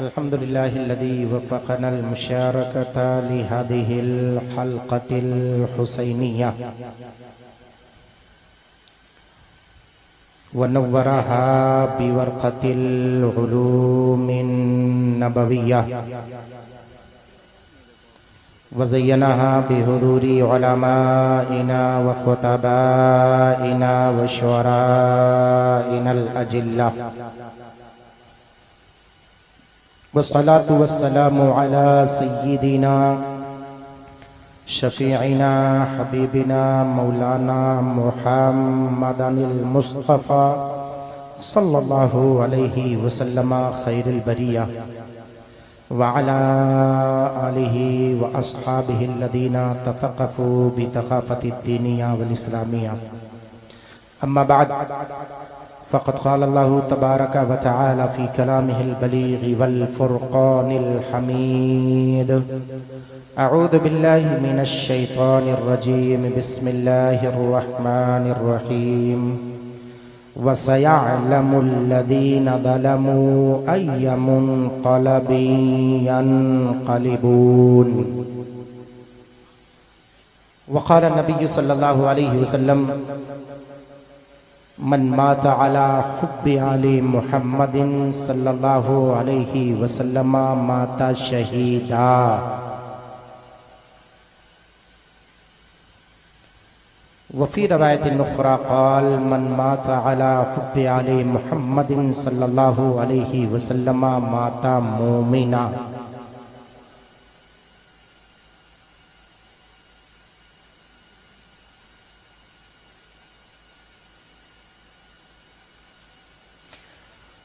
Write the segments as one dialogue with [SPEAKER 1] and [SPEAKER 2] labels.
[SPEAKER 1] अल्हम्दुलिल्लाहिल्लज़ी वफ़क़नल मुशारकता लिहादिहिल हल्क़तिल हुसैनिय्या व नव्वरहा बिवर्क़तिल उलूमिन नबविय्या व ज़य्यनहा बिहुदूरि उलमाइना व खुतबाइना व शुअराइनल अजिल्ला वस्सलातु वस्सलामु अला सय्यिदिना शफीइना हबीबिना मौलाना मुहम्मदिल मुस्तफ़ा सल्लल्लाहु अलैहि वसल्लम खैरुल बरिया व अला आलिहि व अस्हाबिहि अल्लज़ीना ततक़फ़ू बितक़ाफ़तिद दीनिया वल इस्लामिया अम्मा बाद फ़क़द क़ाल अल्लाहु तबारक व तआला फ़ी कलामिहिल बलीग़ वल फ़ुरक़ानिल हमीद अऊज़ु बिल्लाहि मिनश शैतानिर रजीम बिस्मिल्लाहिर रहमानिर रहीम व सयअलमुल लज़ीना ज़लमू अय्य मुन्क़लबिन यन्क़लिबून। व क़ाल नबी सल्लल्लाहु अलैहि वसल्लम मन माता अला हुब्बि आलि मुहम्मदिन सल्लल्लाहु अलैहि वसल्लम माता शहीदा। वफ़ी रवायतिन उख़रा क़ाल मन माता अला हुब्बि आलि मुहम्मदिन सल्लल्लाहु अलैहि वसल्लम माता मोमिना।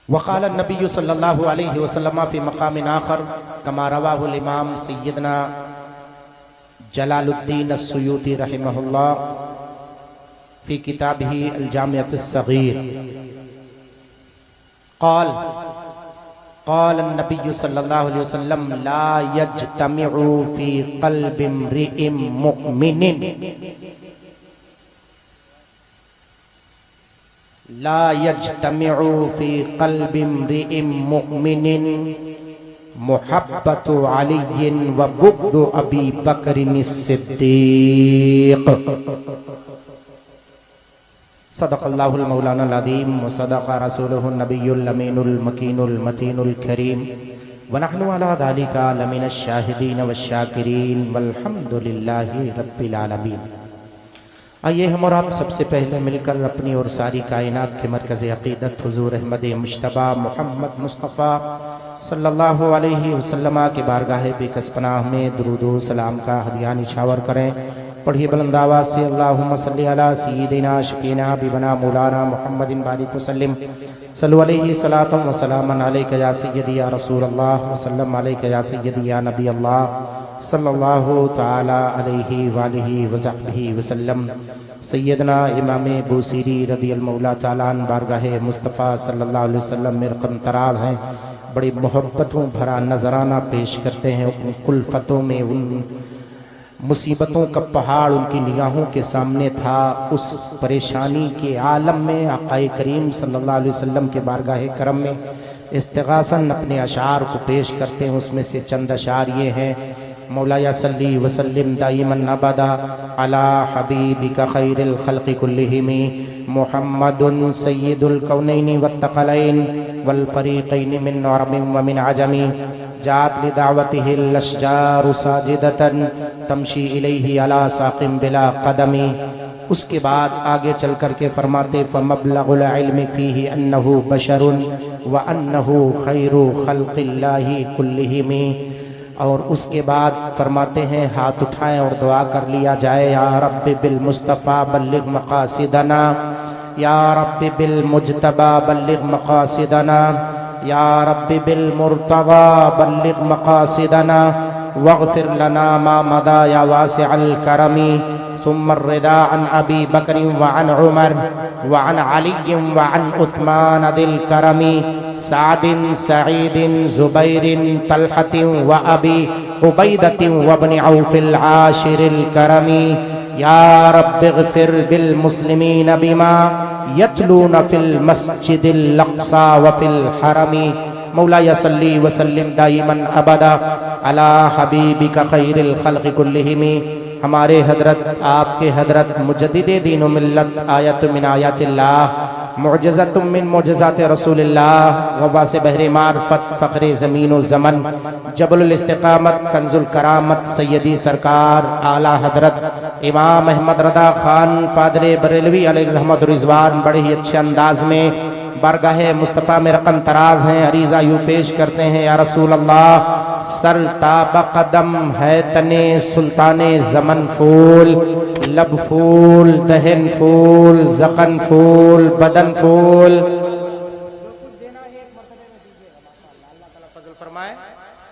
[SPEAKER 1] वक़ाल नबी सल्लल्लाहु अलैहि वसल्लम फ़ी मक़ामिन आख़र कमा रवाहुल इमाम सय्यदना जलालुद्दीन अस्सुयूती रहमहुल्लाह फ़ी किताबिही अल जामिअतुस सग़ीर क़ाल क़ाल नबी सल्लल्लाहु अलैहि वसल्लम ला यज्तमिउ फ़ी क़ल्बि इम्रिइन मुमिनिन ला यज्तमिउ फ़ी क़ल्बि इम्रिइन मुमिनिन मुहब्बतु अलिय्यिन व बुग़्दु अबी बकरिन सिद्दीक़। सदक़ल्लाहुल मौलानाल अज़ीम व सदक़ रसूलुहुन नबियुल अमीनुल मकीनुल मतीनुल करीम व नहनु अला ज़ालिका लमिनश शाहिदीन वश शाकिरीन वल्हम्दुलिल्लाहि रब्बिल आलमीन। आइए हम और आप सबसे पहले मिलकर अपनी और सारी कायनात के मरकज़ अक़ीदत हुज़ूर अहमद मुज्तबा मुहम्मद मुस्तफ़ा सल्लल्लाहु अलैहि वसल्लम के बारगाह बेकसपनाह में दुरूद व सलाम का हदिया निछावर करें। पढ़िए बुलंद आवाज़ से अल्लाहुम्मा सल्लि अला सय्यिदिना शफ़ीना हबीबना मौलाना मुहम्मदिन बारिक वसल्लिम सल्लु अलैहि सलातन व सलामन अलैका या सय्यदी या रसूलल्लाह व सल्लम अलैका या सय्यदी या नबी अल्लाह सल्लल्लाहु तआला अलैहि वालिहि व सहबिहि वसल्लम। सैयदना इमाम बूसीरी रज़ियल्लाहु मौला तआला अन बारगाह मुस्तफ़ा सल्लल्लाहु अलैहि वसल्लम में रक़म तराज़ हैं। बड़ी मोहब्बतों भरा नजराना पेश करते हैं। उन कुल्फ़तों में उन मुसीबतों का पहाड़ उनकी निगाहों के सामने था। उस परेशानी के आलम में आक़ाए करीम सल्लल्लाहु अलैहि वसल्लम के बारगाह करम में इस्तिग़ासन अपने अशार को पेश करते हैं। उसमें से चंद अशार ये हैं। मौलाया सल्ली वसल्लिम दाइमन अबदा अला हबीबिका खैरिल खल्क़ि कुल्लिहिम मुहम्मदुन सय्यिदुल कौनैनि वत्तक़लैन वल फ़रीक़ैनि मिन अरबिन व मिन अजमी जात लिदावतिहिल अशजारु साजिदतन तमशी इलैहि अला साक़िम बिला क़दमी। उसके बाद आगे चल कर के फरमाते फ़मबलगुल इल्मि फ़ीहि अन्नहु बशरुन व अन्नहु खैरु खल्क़िल्लाहि कुल्लिहिम। और उसके बाद फरमाते हैं हाथ उठाएं और दुआ कर लिया जाए। या रब्बि बिल मुस्तफ़ा बल्लिग मक़ासिदना, या रब्बि बिल मुज्तबा बल्लिग मक़ासिदना, या रब्बि बिल मुर्तज़ा बल्लिग मक़ासिदना वग़फ़िर लना मा मदा या वासिअल करमी। सुम्मा रिदा अन अबी बकर व अन उमर व अन अली व अन उस्मान दिल करमी सादिन सईदिन ज़ुबैरिन तलहतिन व अबी उबैदतिन व इब्न औफ़िल आशिरिल करमी। या रब्बि ग़फ़िर बिल मुस्लिमीन बिमा यतलून फिल मस्जिदिल अक़सा व फिल हरमी मौलाया सल्ली व सल्लिम दाइमन अबदा अला हबीबिका खैरिल खल्क़ कुल्लिहिम। हमारे हजरत आपके हजरत मुजद्दिदे दीन व मिल्लत आयत मिन आयातिल्लाह मुअज्जज़तुम मिन मुअज्जज़ात रसूलिल्लाह वबास बहरे मारफत फ़ख्रे ज़मीन व ज़मन जबलुल इस्तिक़ामत कंजुल करामत सैयदी सरकार आला हजरत इमाम अहमद रदा खान फ़ादरे बरेलवी अलैहि रहमत व रिज़वान बड़े ही अच्छे अंदाज में बारगाहे मुस्तफ़ा में रकम तराज हैं, अरीज़ा यूँ पेश करते हैं। या रसूल अल्लाह सर ताब कदम है तने सुल्ताने ज़मन फूल, लब फूल, दहन फूल, ज़क़न फूल, बदन फूल। फरमाए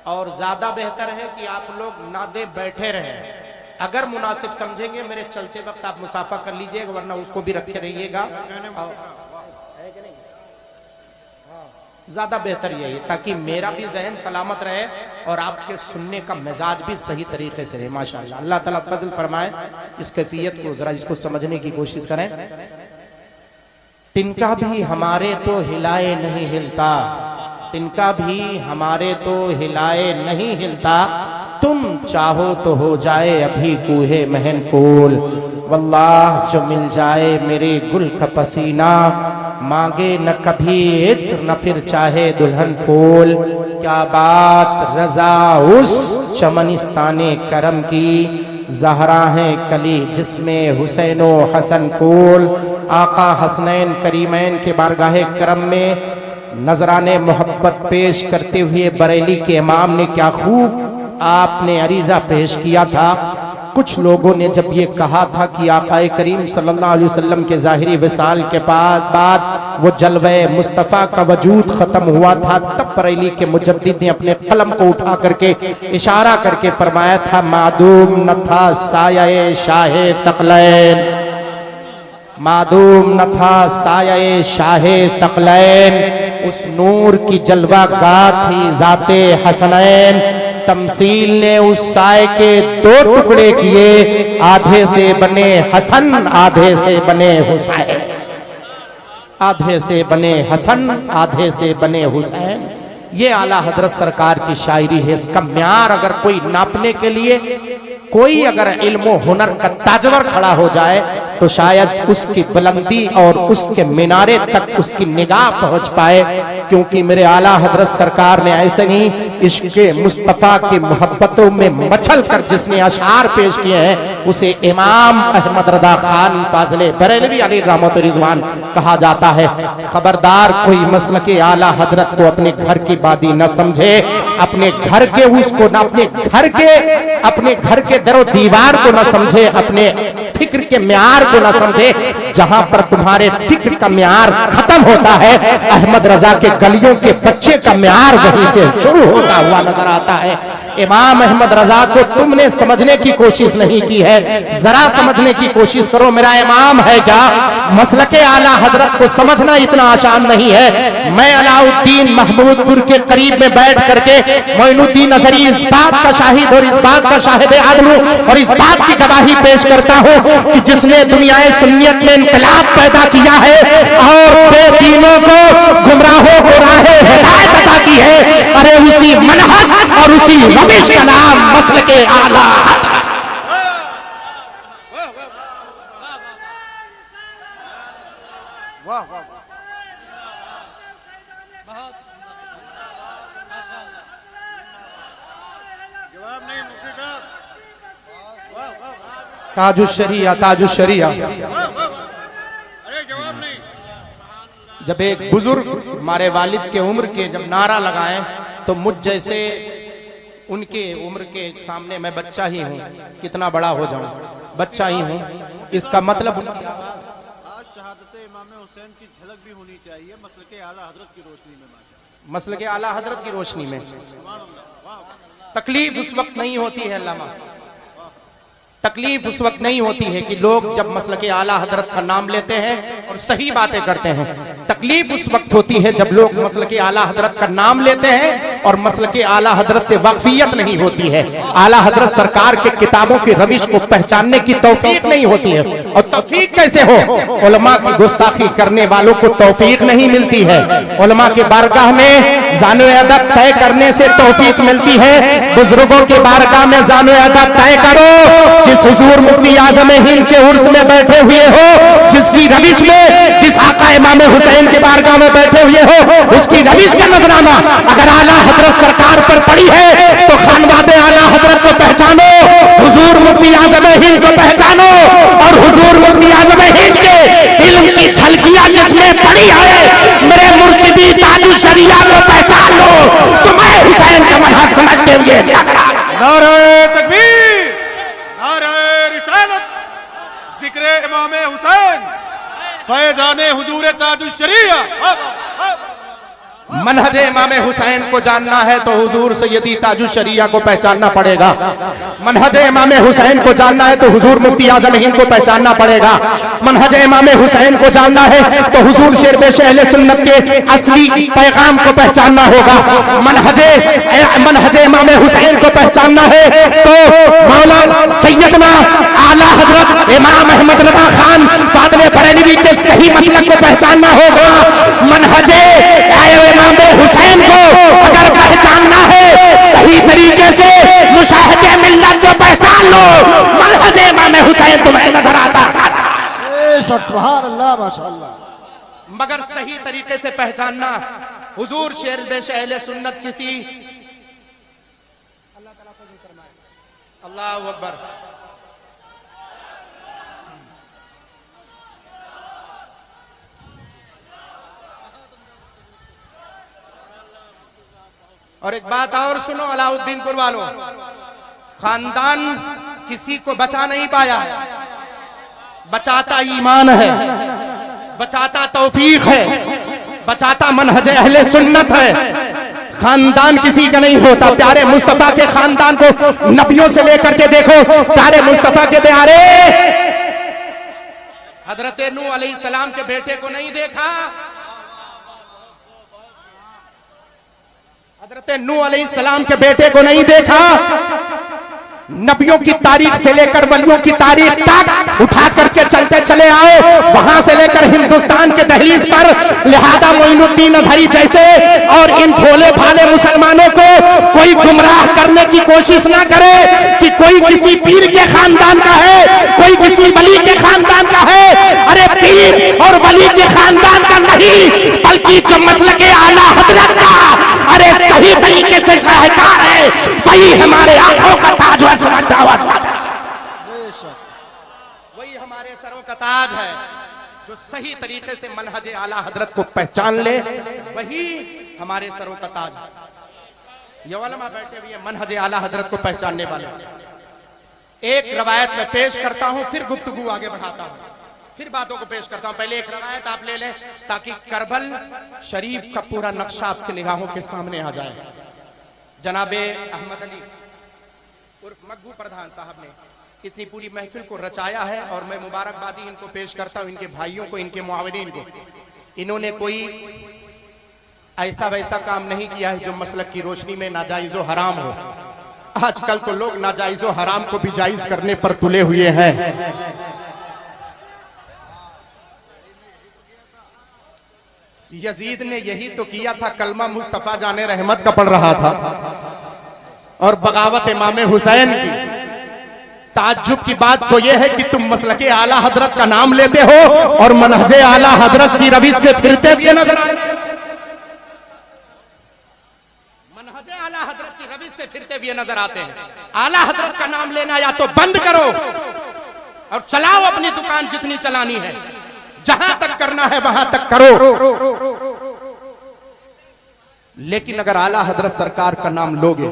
[SPEAKER 1] और ज़्यादा बेहतर है कि आप लोग ना दे बैठे रहें। अगर मुनासिब समझेंगे मेरे चलते वक्त आप मुसाफा कर लीजिएगा, वरना उसको भी रखे रहिएगा। ज़्यादा बेहतर यही है ताकि मेरा भी जहन सलामत रहे और आपके सुनने का मिजाज भी सही तरीके से रहे। माशाअल्लाह, अल्लाह ताला फजल फरमाए। इस कैफियत को ज़रा इसको समझने की कोशिश करें। तिनका भी हमारे तो हिलाए नहीं हिलता, तिनका भी हमारे तो हिलाए नहीं हिलता, तुम चाहो तो हो जाए अभी कूहे महन फूल। वल्लाह जो मिल जाए मेरे गुल का पसीना, मांगे न कभी इत्र न फिर चाहे दुल्हन फूल। क्या बात रजा उस चमनिस्ताने करम की, ज़हरा है कली जिसमें हुसैनो हसन फूल। आका हसनैन करीमैन के बारगाहे करम में नजराने मोहब्बत पेश करते हुए बरेली के इमाम ने क्या खूब आपने अरीज़ा पेश किया था। कुछ लोगों ने जब ये कहा था कि आक़ाए करीम सल्लल्लाहु अलैहि वसल्लम के ज़ाहिरी विसाल के बाद वो जलवे मुस्तफ़ा का वजूद ख़त्म हुआ था, तब बरेली के मुजद्दिद ने अपने कलम को उठा करके इशारा करके फरमाया था, मादूम न था साये शाहे तक़लैन, मादूम न था साये शाहे तक़लैन, उस नूर की जलवा गा थी ज़ाते हसनैन। तमसील ने उस साए के दो टुकड़े किए, आधे से बने हसन आधे से बने हुसैन, आधे से बने हसन आधे से बने हुसैन। ये आला हजरत सरकार की शायरी है। इसका म्यार अगर कोई नापने के लिए कोई अगर इल्म हुनर का ताजवर खड़ा हो जाए तो शायद उसकी बुलंदी और उसके मीनारे तक उसकी निगाह पहुंच पाए, क्योंकि मेरे आला हजरत सरकार ने ऐसे ही इश्क़े मुस्तफ़ा की मोहब्बतों में मचल कर जिसने अशार पेश किए हैं उसे इमाम अहमद रदा खान फाज़िले बरेलवी अलैहि रहमत व रिज़वान कहा जाता है। खबरदार कोई मसलके आला हजरत को अपने घर की बादी न समझे, अपने घर के उसको न अपने घर के दरो दीवार को न समझे, अपने फिक्र के म्यार को न समझे। जहां पर तुम्हारे फिक्र का म्यार खत्म होता है, अहमद रजा के गलियों के बच्चे का म्यार वहीं से शुरू होता हुआ नजर आता है। इमाम अहमद रजा को तुमने समझने की कोशिश नहीं की है, जरा समझने की कोशिश करो। मेरा इमाम है क्या? मसलके आला हजरत को समझना इतना आसान नहीं है। मैं अलाउद्दीन महमूदपुर के करीब में बैठ करके मोइनुद्दीन अजहरी इस बात का शाहिद और इस बात का शाहिद आदम हूं और इस बात की गवाही पेश करता हूं कि जिसने दुनियाए सुन्नियत में इनकलाब पैदा किया है और बेदीनों को गुमराहों को राहे हिदायत अता की है, अरे उसी मनहज और उसी रविश का नाम मसलके आला। ताजुश्शरिया ताजुश्शरिया। जब एक बुजुर्ग हमारे वालिद के उम्र के जब नारा लगाएं तो मुझ जैसे उनके उम्र के सामने मैं बच्चा ही हूँ, कितना बड़ा हो जाऊं बच्चा ही हूँ। इसका मतलब
[SPEAKER 2] शहादत इमाम हुसैन की झलक भी होनी चाहिए मसलके आला हजरत की रोशनी में।
[SPEAKER 1] मसलके आला हजरत की रोशनी में तकलीफ उस वक्त नहीं होती है अल्लामा, तकलीफ उस वक्त नहीं होती है कि लोग जब मसलके आला हजरत का नाम लेते हैं और सही बातें करते हैं। तकलीफ उस वक्त होती है जब लोग मसलके आला हजरत का नाम लेते हैं और मसलक आला हजरत से वाकफियत नहीं होती है, आला हजरत सरकार के किताबों की रविश को पहचानने की तौफीक नहीं होती है। और तौफीक कैसे हो? उलमा की गुस्ताखी करने वालों को तौफीक नहीं मिलती है। उलमा के बारगाह में जानो अदब तय करने से तौफीक मिलती है। बुजुर्गों के बारगाह में जानो अदब तय करो। जिस हुजूर मुफ्ती आजम हिंद के उर्स में बैठे हुए हो, जिसकी रविश में, जिस आका इमाम हुसैन के बारगाह में बैठे हुए हो, उसकी रविश का नजराना अगर आला हजरत सरकार पर पड़ी है तो खानवादे आला हजरत को पहचानो, हुजूर मुफ्ती आजम हिंद को पहचानो और हुजूर मुफ्ती आजम हिंद के इल्म की झलकियां जिसमें पड़ी है, मेरे मुर्शिदी ताजु शरिया को पहचान लो। तुम्हें हुसैन का मनहज समझते हुए
[SPEAKER 2] नारे तकबीर, नारे रिसालत, जिक्रे इमाम हुसैन, फैज़ाने हुजूर ताजुश शरिया।
[SPEAKER 1] मनहज इमाम हुसैन को जानना है तो हुजूर सैयदी ताजुश शरिया को पहचानना पड़ेगा। मनहज इमाम हुसैन को जानना है तो हुजूर मुफ्ती आजम हिंद को पहचानना पड़ेगा। मनहज इमाम हुसैन को जानना है तो हुजूर शेरबेश अहले सुन्नत के असली पैगाम को पहचानना होगा। मनहज इमाम हुसैन को पहचानना है तो मौला सैयदना आला हजरत इमाम अहमद रजा खान फादले बरेलवी के सही मसलक को पहचानना होगा। मनहज इमाम हुसैन को अगर पहचानना है सही तरीके से, मुशाहिदे मिल्लत को पहचान लो। मनहज इमाम हुसैन तुम्हें नजर आता है,
[SPEAKER 2] सुभान अल्लाह, माशाअल्लाह।
[SPEAKER 1] मगर सही तरीके से पहचानना। हुजूर शेरबेश अहले सुन्नत किसी अल्लाहु अकबर, और एक बात और सुनो अलाउद्दीनपुर वालों, खानदान किसी को बचा नहीं पाया है, बचाता ईमान है, बचाता तौफीक है, बचाता मनहज अहले सुन्नत है। खानदान किसी का नहीं होता। प्यारे मुस्तफा के खानदान को नबियों से लेकर के देखो, प्यारे मुस्तफा के प्यारे हजरत नूह अलैहिस्सलाम के बेटे को नहीं देखा, हजरत नूह अलैहिस्सलाम के बेटे को नहीं देखा। नबियों की तारीख से लेकर वलियों की तारीख तक उठा करके चलते चले आओ, वहां से लेकर हिंदुस्तान के दहलीज पर लिहाजा मोइनुद्दीन अजहरी जैसे और इन भोले भाले मुसलमानों को कोई गुमराह करने की कोशिश ना करे कि कोई किसी पीर के खानदान का है, कोई किसी वली के खानदान का है। अरे पीर और वली के खानदान का नहीं, बल्कि जो मसलक आला हजरत का अरे सही तरीके से शाहकार है, वही हमारे आंखों का ताज है, वही हमारे सरों का ताज है। जो सही तरीके से मनहज आला हजरत को पहचान ले वही हमारे सरों का ताज है। ये उलमा बैठे हुए मनहज आला हजरत को पहचानने वाले। एक रवायत में पेश करता हूं, फिर गुफ्तगू आगे बढ़ाता हूं, फिर बातों को पेश करता हूं। पहले एक रवायत आप ले लें ताकि करबल शरीफ का पूरा नक्शा आपकी निगाहों के सामने आ जाए। जनाबे अहमद अली उर्फ मकबू प्रधान साहब ने इतनी पूरी महफिल को रचाया है और मैं मुबारकबादी इनको पेश करता हूं, इनके भाइयों को, इनके मुआविनीन को। इन्होंने कोई ऐसा वैसा काम नहीं किया है जो मसलक की रोशनी में नाजायज़ो हराम हो। आजकल तो लोग नाजायज़ो हराम को भी जायज करने पर तुले हुए हैं। यजीद ने यही तो किया था, कलमा मुस्तफा जाने रहमत का पढ़ रहा था और बगावत इमाम हुसैन की। ताज्जुब की बात तो यह है कि तुम मसलके आला हजरत का नाम लेते हो और मनहजे आला हजरत की रविश से फिरते हुए नजर आते। मनहजे आला हजरत की रविश से फिरते हुए नजर आते हैं। आला हजरत का नाम लेना या तो बंद करो और चलाओ अपनी दुकान जितनी चलानी है, जहां तक करना है वहां तक करो। लेकिन अगर आला हजरत सरकार का नाम लोगे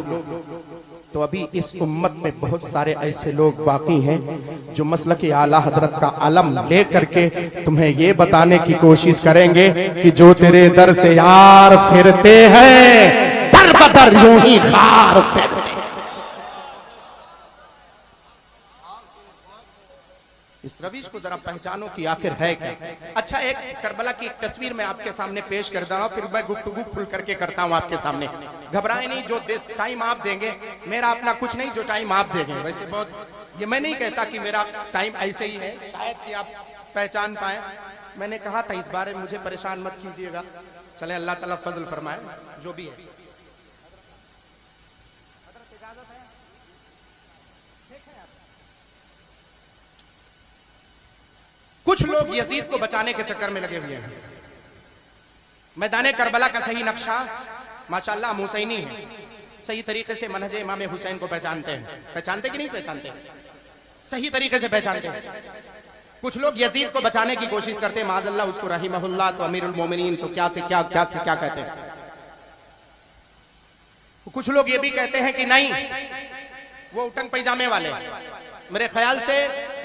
[SPEAKER 1] तो अभी इस उम्मत में बहुत सारे ऐसे लोग बाकी हैं जो मसलक आला हजरत का अलम ले करके तुम्हें ये बताने की कोशिश करेंगे कि जो तेरे दर से यार फिरते हैं दर बदर यूं ही खार फिरते। इस रविश को जरा पहचानो कि आखिर है क्या। अच्छा, एक करबला की एक तस्वीर मैं आपके सामने पेश कर रहा हूं, फिर मैं गुफ्तगू खुल करके करता हूं आपके सामने। घबराए नहीं, जो टाइम आप देंगे, मेरा अपना कुछ नहीं, जो टाइम आप देंगे। वैसे बहुत ये मैं नहीं कहता कि मेरा टाइम ऐसे ही है, शायद कि आप पहचान पाए। मैंने कहा था इस बारे में मुझे परेशान मत कीजिएगा। चले, अल्लाह ताला फजल फरमाए जो भी है। कुछ लोग यजीद को बचाने के चक्कर में लगे हुए हैं। मैदान करबला का सही नक्शा माशाअल्लाह हुसैनी है, सही तरीके से मनहज इमाम हुसैन को पहचानते हैं। पहचानते कि नहीं पहचानते? सही तरीके से पहचानते हैं। कुछ लोग यजीद को बचाने की कोशिश करते हैं, माज़अल्लाह उसको रहीमहुल्लाह तो अमीरुल मोमिनीन तो क्या से क्या कहते हैं। कुछ लोग ये भी कहते हैं कि नहीं, वो उटंग पैजामे वाले। मेरे ख्याल से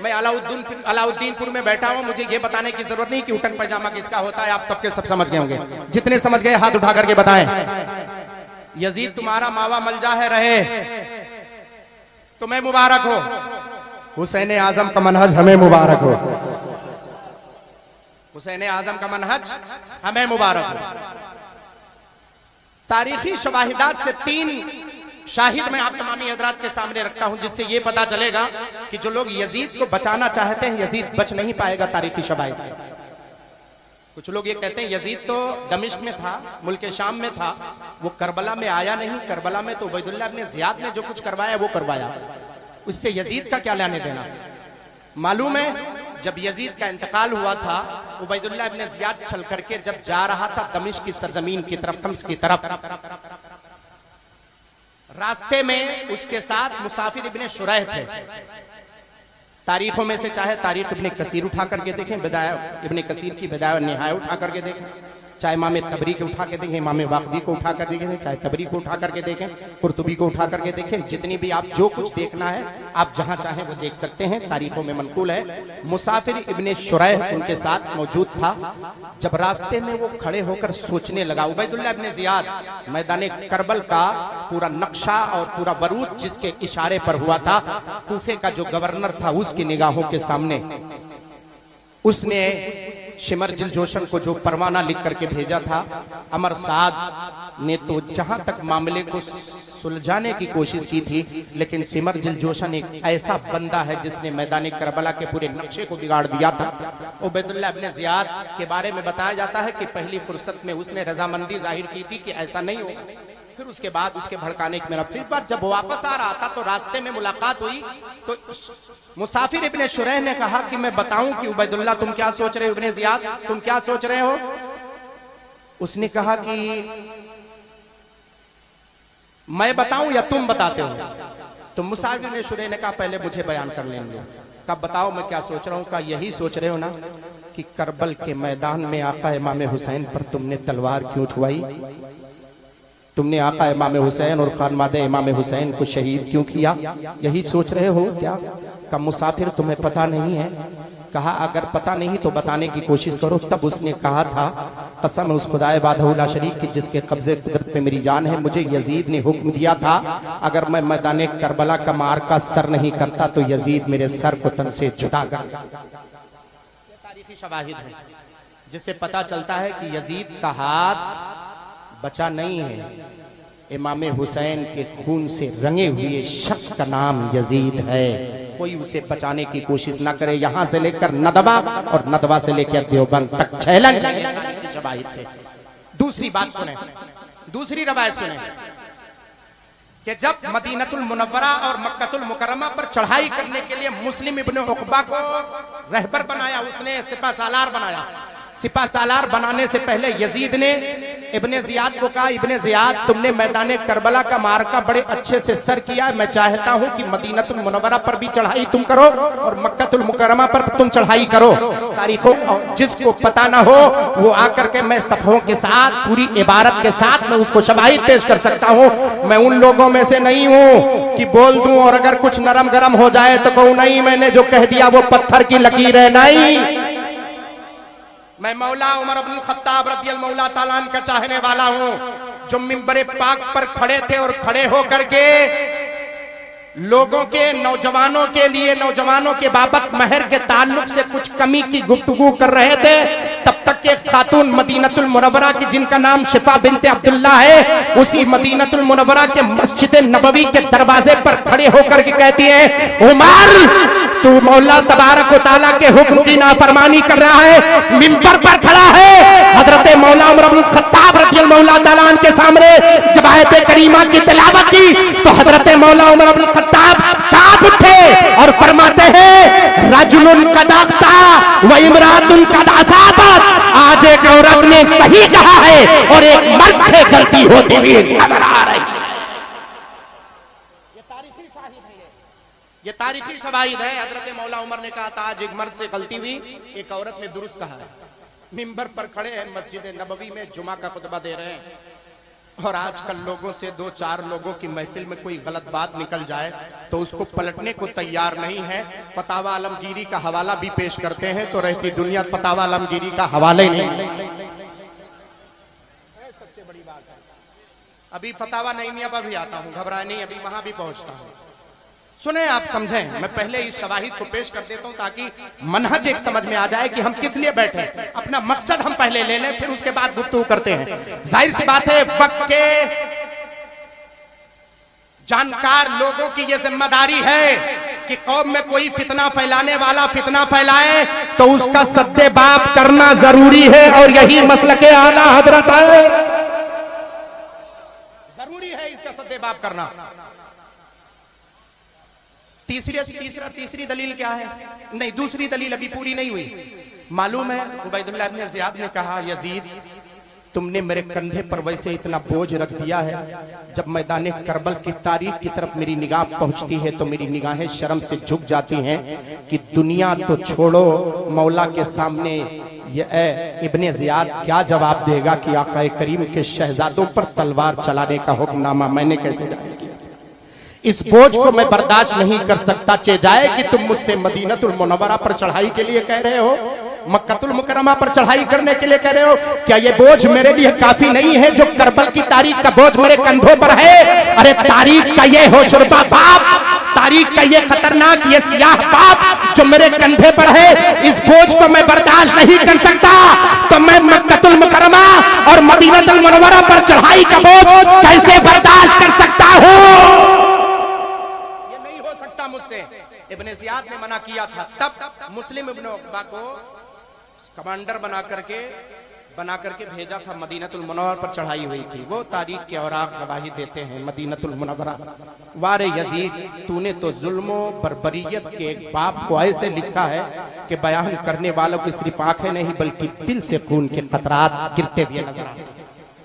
[SPEAKER 1] मैं अलाउद्दीनपुर में बैठा हूं, मुझे ये बताने की जरूरत नहीं कि उटंग पैजामा किसका होता है, आप सबके सब समझ गए होंगे। जितने समझ गए हाथ उठा करके बताएं। यजीद तुम्हारा मावा मलजा है रहे, तुम्हें मुबारक हो। हुसैन आजम का मनहज हमें मुबारक हो। हुसैन आजम का मनहज हमें मुबारक हो। तारीखी शवाहिदात से 3 शाहिद मैं आप तमामी हजरात के सामने रखता हूं, जिससे ये पता चलेगा कि जो लोग यजीद को बचाना चाहते हैं, यजीद बच नहीं पाएगा तारीखी शवाहिद से। कुछ लोग ये कहते हैं यजीद तो दमिश्क में था, मुल्क शाम में था, वो करबला में आया नहीं। करबला में तो उबैदुल्लाह इब्ने ज़ियाद ने जो कुछ करवाया वो करवाया, उससे यजीद का क्या लेने देना। मालूम है जब यजीद का इंतकाल हुआ था, उबैदुल्लाह इब्ने ज़ियाद चल करके जब जा रहा था दमिश्क की सरजमीन की तरफ, तम्स की तरफ, रास्ते में उसके साथ मुसाफिर इब्ने शुरैह थे। तारीखों में से चाहे तारीख इब्ने कसीर उठा करके देखें, बिदाया इब्ने कसीर की बिदाया निहाया उठा करके देखें, चाहे इमाम तबरी को उठा के देखें, इमाम वाक़दी को उठा कर देखें, चाहे तबरी को उठा करके देखें, कुर्तुबी को उठा करके देखें। जितनी भी आप जो कुछ देखना है आप जहां चाहें वो देख सकते हैं, तारीखों में मनकूल है। मुसाफिर इब्ने शुरैह उनके साथ मौजूद था। जब रास्ते में वो खड़े होकर सोचने लगा, उबैदुल्लाह इब्ने ज़ियाद मैदान करबल का पूरा नक्शा और पूरा बरूद जिसके इशारे पर हुआ था, कूफे का जो गवर्नर था उसकी निगाहों के सामने उसने शिमर जिल जोशन को जो परवाना लिख करके भेजा था, अमर साद ने तो जहां तक मामले को सुलझाने की कोशिश की थी, लेकिन सिमर जिल जोशन एक ऐसा बंदा है जिसने मैदान करबला के पूरे नक्शे को बिगाड़ दिया था। उबैदुल्लाह इब्ने ज़ियाद के बारे में बताया जाता है कि पहली फुर्सत में उसने रजामंदी जाहिर की थी कि ऐसा नहीं होगा। फिर उसके बाद उसके भड़काने की मेरा फिर बात, जब वापस आ रहा था तो रास्ते में मुलाकात हुई, तो मुसाफिर इब्ने शुरैह ने कहा कि मैं बताऊं कि उबैदुल्लाह तुम क्या सोच रहे हो, इब्ने ज़ियाद तुम क्या सोच रहे हो। उसने कहा कि मैं बताऊं या तुम बताते हो। तो मुसाफिर इब्ने शुरैह ने कहा पहले मुझे बयान कर लेंगे। कब बताओ मैं क्या सोच रहा हूं। का यही सोच रहे हो ना कि करबल के मैदान में आका इमाम हुसैन पर तुमने तलवार क्यों उठवाई, तुमने आका इमाम हुसैन और खानवादे इमाम हुसैन को शहीद क्यों किया, यही सोच रहे हो क्या। का मुसाफिर तुम्हें पता नहीं है। कहा अगर पता नहीं तो बताने की कोशिश करो। तब उसने कहा था कसम उस खुदाए वाहदहुल्ला शरीक की जिसके कब्जे कुदरत पे मेरी जान है, मुझे यजीद ने हुक्म दिया था अगर मैं मैदान करबला का मार का सर नहीं करता तो यजीद मेरे सर को तन से जुदा कर। तारीखी शवाहिद है जिससे पता चलता है कि यजीद का हाथ बचा नहीं है। इमाम हुसैन के खून से रंगे हुए शख्स का नाम यजीद है। कोई उसे बचाने की कोशिश ना करे। यहां से लेकर नदवा और नदवा से लेकर देवबंद तक चैलेंज शवाहिद से। दूसरी बात सुने, दूसरी रवायत सुने कि जब मदीनतुल मुनव्वरा और मक्कतुल मुकर्रमा पर चढ़ाई करने के लिए मुस्लिम इब्ने उक़बा को रहबर बनाया, उसने सिपा सालार बनाया। सिपा सालार बनाने से पहले यजीद ने इब्ने ज़ियाद को कहा इब्ने ज़ियाद तुमने मैदान करबला का मार्का बड़े अच्छे से सर किया, मैं चाहता हूं कि मदीनतुल मुनव्वरा पर भी चढ़ाई तुम करो और मक्कतुल मुकर्रमा पर तुम चढ़ाई करो। तारीखों जिसको पता ना हो वो आकर के मैं सफ़ों के साथ पूरी इबारत के साथ मैं उसको शवाहिद पेश कर सकता हूं। मैं उन लोगों में से नहीं हूं कि बोल दूं और अगर कुछ नरम गरम हो जाए तो कहूं नहीं मैंने जो कह दिया वो पत्थर की लकीर है। नहीं, मैं मौला उमर इब्नुल खत्ताब रज़ियल्लाहु मौला ताला अन्हु का चाहने वाला हूं, जो मिंबरे पाक पर खड़े थे और खड़े होकर के लोगों के, नौजवानों के लिए, नौजवानों के बाबत महर के ताल्लुक से कुछ कमी की गुफ्तगू कर रहे थे, तब तक के खातून मदीनतुल मुनव्वरा की, जिनका नाम शिफा बिनते अब्दुल्ला है, उसी मदीनतुल मुनव्वरा के मस्जिद नबवी के दरवाजे पर खड़े होकर के कहती है, उमर तू मौला तबारक व तआला के हुक्म की नाफरमानी कर रहा है, मिंबर पर खड़ा है। हजरत मौला उमर इब्नुल खत्ताब रज़ियल्लाहु तआला अन्हु के सामने जब आयत करीमा की तिलावत की तो हजरत मौला उमर इब्नुल खत्ताब कांप उठे और फरमाते हैं, रजुलुन कद अख्ता व इमरातुन कद असाबत। आज एक औरत ने सही कहा है और एक मर्द से गलती होती हुई नजर आ रही है। ये तारीखी शवाहिद है। हजरत मौला उमर ने कहा था आज एक मर्द से गलती हुई, एक औरत ने दुरुस्त कहा है। मिंबर पर खड़े हैं, मस्जिद नबवी में जुमा का खुतबा दे रहे हैं और आजकल लोगों से 2-4 लोगों की महफिल में कोई गलत बात निकल जाए तो उसको पलटने को तैयार नहीं है। फतावा आलमगीरी का हवाला भी पेश करते हैं तो रहती दुनिया फतावा आलमगीरी का हवाला ही नहीं। सबसे बड़ी बात है, अभी फतावा नईमिया पर भी आता हूँ, घबराए नहीं, अभी वहां भी पहुंचता हूँ। सुने, आप समझें, मैं पहले इस शवाहिद को पेश कर देता हूं ताकि मनहज एक समझ में आ जाए कि हम किस लिए बैठे, अपना मकसद हम पहले ले लें, फिर उसके बाद गुफ्तगू करते हैं। जाहिर सी बात है, वक्त के जानकार लोगों की यह जिम्मेदारी है कि कौम में कोई फितना फैलाने वाला फितना फैलाए तो उसका सद्देबाब करना जरूरी है और यही मसलके आला हजरत है, जरूरी है इसका सद्देबाब करना। तीसरी दलील क्या है? नहीं, दूसरी दलील अभी पूरी नहीं हुई। मालूम है, उबैदुल्लाह इब्न ज़ियाद ने कहा, यजीद तुमने मेरे कंधे पर वैसे इतना बोझ रख दिया है, जब मैदान करबल की तारीख की तरफ मेरी निगाह पहुंचती है तो मेरी निगाहें शर्म से झुक जाती हैं कि दुनिया तो छोड़ो, मौला के सामने ये इब्ने ज़ियाद क्या जवाब देगा कि आका करीम के शहजादों पर तलवार चलाने का हुक्मनामा मैंने कैसे जारी किया। इस बोझ को मैं बर्दाश्त नहीं कर सकता। चे जाए कि तुम मुझसे मदीनतुल मुनव्वरा पर चढ़ाई के लिए कह रहे हो, मक्कतुल मुकर्रमा पर चढ़ाई करने के लिए कह रहे हो, क्या ये बोझ मेरे लिए काफी नहीं है जो करबल की तारीख का बोझ मेरे कंधों पर है? अरे तारीख का ये होशरुबा बाप, तारीख का ये खतरनाक, ये सियाह बाप जो मेरे कंधे पर है, इस बोझ को मैं बर्दाश्त नहीं कर सकता तो मैं मक्कतुल मुकर्रमा और मदीनतुल मुनव्वरा पर चढ़ाई का बोझ कैसे बर्दाश्त कर सकता हूँ? मुझसे इब्ने ज़ियाद ने मना किया था। तब मुस्लिम इब्न उक़बा को कमांडर बना करके भेजा था, मदीनतुल मुनव्वरा पर चढ़ाई हुई थी। वो तारीख के औराक गवाही देते हैं, मदीनतुल मुनव्वरा, वारे यजीद तूने तो जुल्मो बर्बरियत के एक बाप को ऐसे लिखा है कि बयान करने वालों की सिर्फ आंखें नहीं बल्कि दिल से खून के कतरात गिरते हुए नजर आते।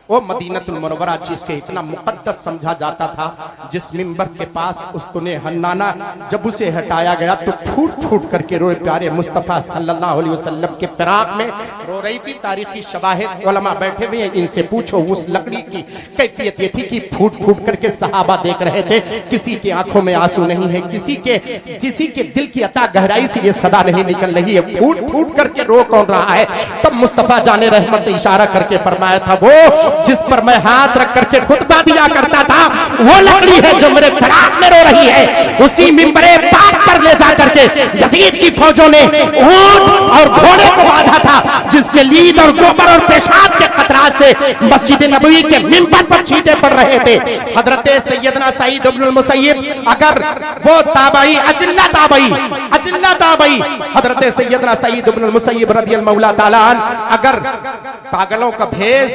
[SPEAKER 1] वो मदीनतुल मुनव्वरा जिसके इतना मुक़द्दस समझा जाता था, जिस मिंबर के पास उस्तुने हन्नाना जब उसे हटाया गया तो फूट फूट करके रोए, प्यारे मुस्तफ़ा सल्लल्लाहु अलैहि वसल्लम के फिराक में रो रही थी। तारीखी शवाहिद उलमा बैठे हुए हैं, इनसे पूछो उस लकड़ी की कैफियत ये थी कि फूट फूट करके सहाबा देख रहे थे, किसी की आंखों में आंसू नहीं है, किसी के दिल की अता गहराई से ये सदा नहीं निकल रही है, फूट फूट करके रो कौन रहा है? तब मुस्तफ़ा जाने रहमत ने इशारा करके फरमाया था, वो जिस पर मैं हाथ रख करके खुतबा दिया करता था वो लकड़ी है जो मेरे फिराक में रो रही है। उसी मिंबरे पाक पर ले जा करके यजीद की फौजों ने ऊंट और घोड़े को बांधा था, जिसके लीद और गोबर और पेशाब के कतरात से मस्जिद नबवी के मिंबर पर छींटे पड़ रहे थे। हजरत सैयदना सईद इब्नुल मुसय्यब, अगर वो ताबई अजिल्ला ताबई हजरत सैयदना सईद इब्नुल मुसय्यब रज़ियल्लाहु तआला अन्हु, अगर पागलों का भेष,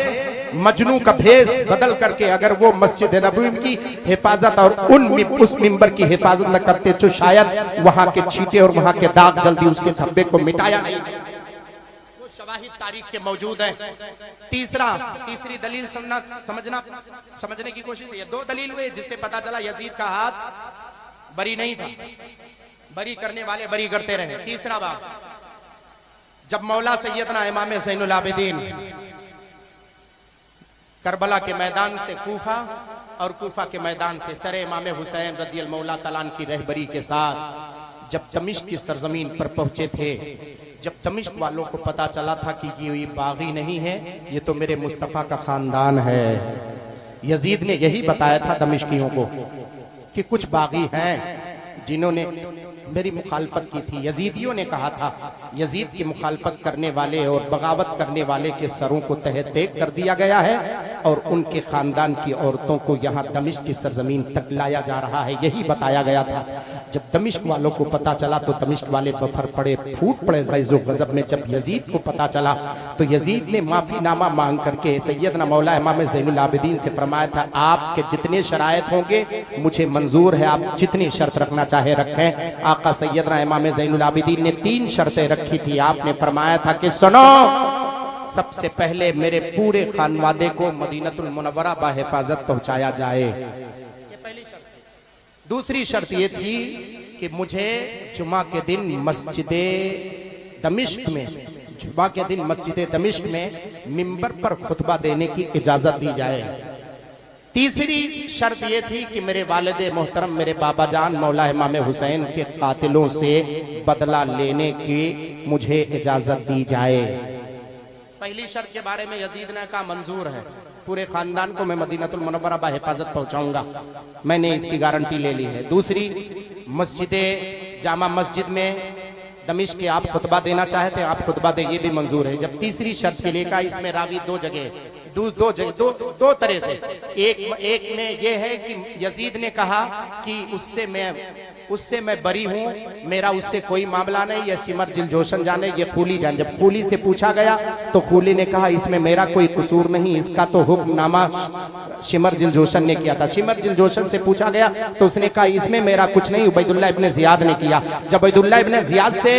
[SPEAKER 1] मजनू का भेष बदल करके अगर वो मस्जिद नबवी की हिफाजत और उस मिंबर की हिफाजत न करते तो शायद वहां के छींटे और वहां के दाग जल्दी उसके धब्बे को मिटाया नहीं। वो शवाहिद तारीख के मौजूद है। तीसरी दलील समझने की कोशिश, ये 2 दलील हुए जिससे पता चला यजीद का हाथ बरी नहीं था, बरी करने वाले बरी करते रहे। तीसरा बाब, जब मौला सैयदना इमाम ज़ैनुल आबिदीन करबला के मैदान से कूफा और कूफा के मैदान से सरे इमाम हुसैन रज़ियल्लाहु तआला अन्हु की रहबरी के साथ जब दमिश्क की सरजमीन पर पहुंचे थे, जब दमिश्क वालों को पता चला था कि ये बागी नहीं है, ये तो मेरे मुस्तफ़ा का खानदान है। यजीद ने यही बताया था दमिश्कियों को कि कुछ बागी हैं जिन्होंने मेरी मुखालफत की थी। यजीदियों ने कहा था यजीद की मुखालफत करने वाले और बगावत करने वाले के सरों को तहे तेग कर दिया गया है और उनके खानदान की औरतों को यहाँ दमिश्क की सरजमीन तक लाया जा रहा है, यही बताया गया था। जब दमिश्क वालों को पता चला तो दमिश्क वाले बफर पड़े, फूट पड़े गैज़ो गज़ब में। जब यजीद को पता चला तो यजीद ने माफीनामा मांग करके सैयदना मौला इमाम ज़ैनुल आबिदीन से फरमाया था, आपके जितने शरायत होंगे मुझे मंजूर है, आप जितनी शर्त रखना चाहे रखें। आका सैयदना इमाम ज़ैनुल आबिदीन ने 3 शर्तें रखी थी। आपने फरमाया था कि सुनो, सबसे पहले मेरे पूरे खानवादे को मदीनतुल मुनव्वरा बाहिफाजत पहुंचाया जाए, ये पहली शर्त। दूसरी शर्त ये थी कि मुझे जुमा के दिन मस्जिदे दमिश्क में, जुमा के दिन मस्जिदे दमिश्क में मिंबर पर खुतबा देने की इजाजत दी जाए। तीसरी शर्त यह थी कि मेरे वालिद मोहतरम, मेरे बाबा जान मौला इमाम हुसैन के कातिलों से बदला लेने की मुझे इजाजत दी जाए। पहली शर्त के बारे में यजीद ने कहा मंजूर है, पूरे खानदान को मैं मदीनतुल मुनव्वरा बाहिफाजत पहुंचाऊंगा, मैंने इसकी गारंटी ले ली है। दूसरी, मस्जिदे जामा मस्जिद में दमिश्क के आप खुतबा देना चाहते हैं, आप खुतबा दे, ये भी मंजूर है। जब तीसरी शर्त के लिए कहा, इसमें रावी दो तरह से, एक में ये है कि यजीद ने कहा कि उससे मैं बरी हूँ, मेरा उससे कोई मामला नहीं, ये सिमर दिलजोशन जाने, ये खूली जाने। जब खूली से पूछा गया तो खूली ने कहा इसमें मेरा कोई कसूर नहीं, इसका तो हुक्मनामा सिमर दिलजोशन ने किया था। सिमर दिलजोशन से पूछा गया तो उसने कहा इसमें मेरा कुछ नहीं, उबैदुल्लाह इब्ने जियाद ने किया। जब उबैदुल्लाह इब्ने जियाद से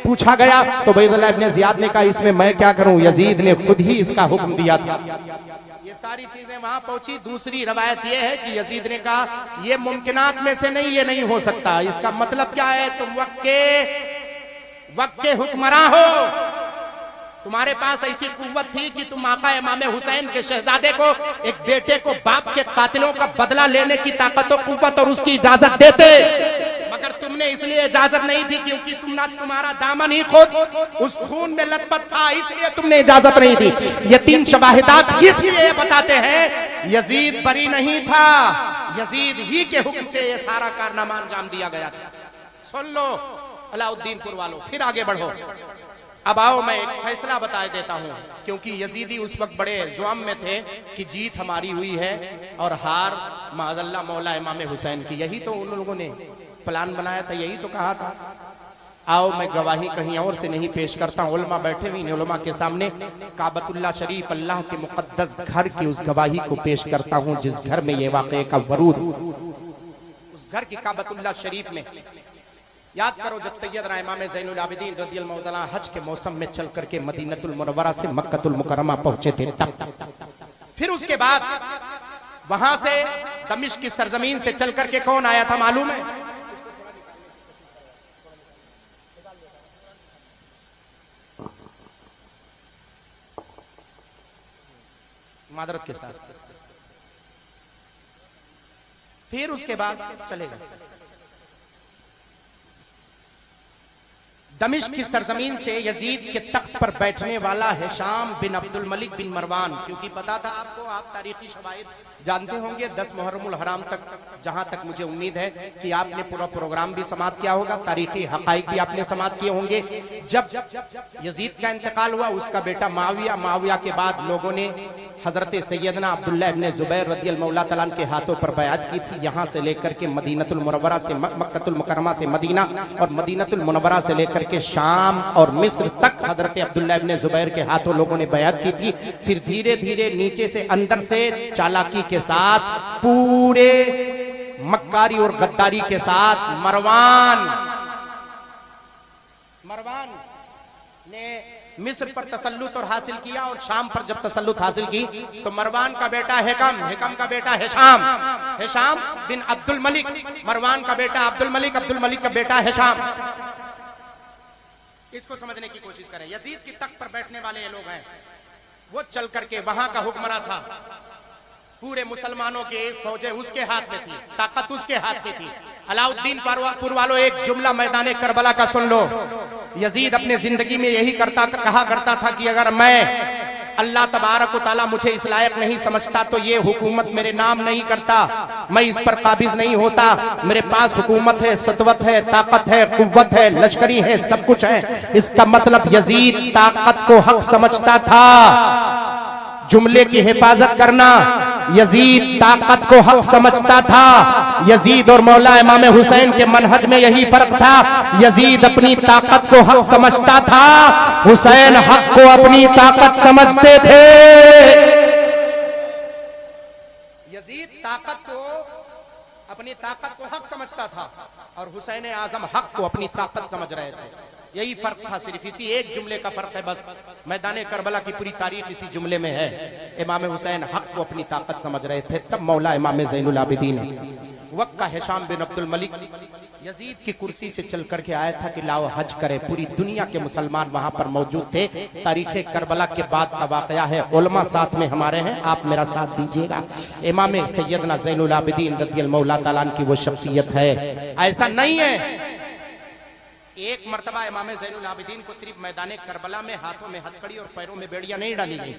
[SPEAKER 1] पूछा गया तो उबैदुल्लाह इब्ने जियाद ने कहा इसमें मैं क्या करूं, यजीद ने खुद ही इसका हुक्म दिया था। ये सारी चीजें वहां पहुंची। दूसरी रवायत ये है कि यजीद ने कहा ये मुमकिनात में से नहीं, ये नहीं हो सकता। इसका मतलब क्या है, तुम वक्त के हुक्मरां हो, तुम्हारे पास ऐसी कुव्वत थी कि तुम आका इमाम हुसैन के शहजादे को, एक बेटे को बाप के कातिलों का बदला लेने की ताकत और कुव्वत और उसकी इजाजत देते, मगर तुमने इसलिए इजाजत नहीं दी क्योंकि तुम्हारा दामन ही खुद उस खून में लथपथ था, इसलिए तुमने इजाजत नहीं दी। ये 3 शवाहिदात इसलिए बताते हैं यजीद बरी नहीं था, यजीद ही के हुक्म से ये सारा कारनामा अंजाम दिया गया था। सुन लो अलाउद्दीनपुर वालों, फिर आगे बढ़ो। अब आओ मैं एक फैसला बता देता हूं, क्योंकि यजीदी उस वक्त बड़े ज़ुआम में थे कि जीत हमारी हुई है और हार माज़अल्लाह मौला इमाम हुसैन की। यही तो उन लोगों ने प्लान बनाया था, यही तो कहा था। आओ मैं गवाही कहीं और से नहीं पेश करता हूं, उलमा बैठे हुए हैं, उलमा के सामने काबतुल्लाह शरीफ अल्लाह के मुकद्दस घर की उस गवाही को पेश करता हूं जिस घर में ये वाक़े का वरूद, उस घर की काबतुल्लाह शरीफ में। याद करो जब सैयदना इमाम ज़ैनुल आबिदीन रज़ियल्लाहु तआला हज के मौसम में चल करके मदीनतुल मुनव्वरा से मक्कतुल मुकर्रमा पहुंचे थे, तब फिर उसके बाद वहां से दमिश्क की सरजमीन से चल करके कौन आया था मालूम है? मादरत के साथ। फिर उसके बाद चलेगा दमिश्क की सरजमीन से यजीद के तख्त पर बैठने वाला हिशाम बिन अब्दुल मलिक बिन मरवान, क्योंकि पता था आपको, आप तारीखी शवाहिद जानते होंगे 10 मुहर्रमुल हराम तक, जहां तक मुझे उम्मीद है कि आपने पूरा प्रोग्राम भी समाप्त किया होगा, तारीखी हकाइक भी आपने समाप्त किए होंगे। जब यजीद का इंतकाल हुआ, उसका बेटा माविया के बाद लोगों ने हजरत सैयदना अब्दुल्लाह इब्ने ज़ुबैर रज़ियल्लाहु तआला के हाथों पर बयात की थी। यहाँ से लेकर के मदीनतुल मुनव्वरा से मक्कतुल मुकर्रमा से मदीना और मदीनतुल मुनव्वरा से लेकर के शाम और मिस्र तक हजरत अब्दुल्लाह इब्ने ज़ुबैर के हाथों लोगों ने बयात की थी। फिर धीरे धीरे नीचे से अंदर से चालाकी के साथ, पूरे मक्कारी और गद्दारी के साथ मरवान ने मिस्र पर तसल्लुत और हासिल किया, और शाम पर जब तसल्लुत हासिल की तो मरवान का बेटा हिकम का बेटा हिशाम बिन अब्दुल मलिक, मरवान का बेटा अब्दुल मलिक का बेटा हिशाम। इसको समझने की कोशिश करें। यजीद की तख्त पर बैठने वाले ये लोग हैं, वो चल करके वहां का हुक्मरान था, पूरे मुसलमानों के फौजें उसके हाथ में थी, ताकत उसके हाथ में थी। अलाउद्दीनपुर वालों, एक जुमला मैदान करबला का सुन लो। यजीद अपने जिंदगी में यही कहा करता था कि अगर मैं अल्लाह तबारक व तआला मुझे इस लायक नहीं समझता तो ये हुकूमत मेरे नाम नहीं करता, मैं इस पर काबिज नहीं होता। मेरे पास हुकूमत है, सतवत है, ताकत है, कुव्वत है, लश्करी है, सब कुछ है। इसका मतलब यजीद ताकत को हक समझता था। जुमले की हिफाजत करना, यजीद ताकत को हक समझता था। यजीद और मौला इमाम हुसैन के मनहज में यही फर्क था। यजीद अपनी ताकत को हक समझता था, हुसैन हक को अपनी ताकत समझते थे। यजीद ताकत को अपनी ताकत को हक समझता था और हुसैन आजम हक को अपनी ताकत समझ रहे थे। यही फर्क था, सिर्फ इसी एक जुमले का फर्क है बस। मैदान करबला की पूरी तारीख इसी जुमले में है। इमाम हुसैन हक को अपनी ताकत समझ रहे थे, तब मौला इमाम ज़ैनुल आबिदीन वक्त का हिशाम बिन अब्दुल मलिक यजीद की कुर्सी से चल करके आया था कि लाओ हज करे। पूरी दुनिया के मुसलमान वहां पर मौजूद थे। तारीख करबला के बाद का वाकया है। उलमा साथ में हमारे हैं, आप मेरा साथ दीजिएगा। इमाम सैयदना ज़ैनुल आबिदीन रज़ियल्लाहु मौला ताला अन्हु की वो शख्सियत है। ऐसा नहीं है एक मर्तबा इमाम ज़ैनुल आबिदीन को सिर्फ मैदान करबला में हाथों में हथकड़ी और पैरों में बेड़ियां नहीं डाली गई।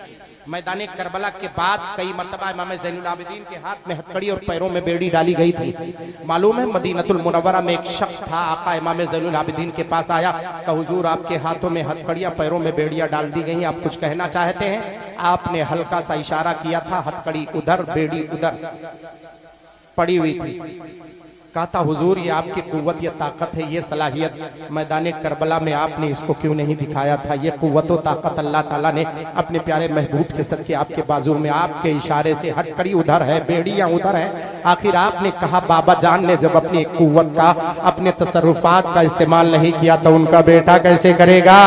[SPEAKER 1] मैदान करबला के बाद कई मर्तबा इमाम ज़ैनुल आबिदीन के हाथ में हथकड़ी और पैरों में बेड़ी डाली गई थी। मालूम है मदीनतुल मुनव्वरा में एक शख्स था, आका इमाम ज़ैनुल आबिदीन के पास आया, कहा हुजूर आपके हाथों में हथकड़ियां पैरों में बेड़ियां डाल दी गई, आप कुछ कहना चाहते हैं? आपने हल्का सा इशारा किया था, हथकड़ी उधर बेड़ी उधर पड़ी हुई थी। कहा था हुजूर ये आपकी कुव्वत, ये ताकत है, ये सलाहियत मैदान करबला में आपने इसको क्यों नहीं दिखाया था? ये कुव्वत और ताकत अल्लाह ताला ने अपने प्यारे महबूब के सदके आपके बाजू में, आपके इशारे से हथकड़ी उधर है, बेड़ियां उधर हैं। आखिर आपने कहा बाबा जान ने जब अपनी कुव्वत का, अपने तसर्रुफात का इस्तेमाल नहीं किया तो उनका बेटा कैसे करेगा?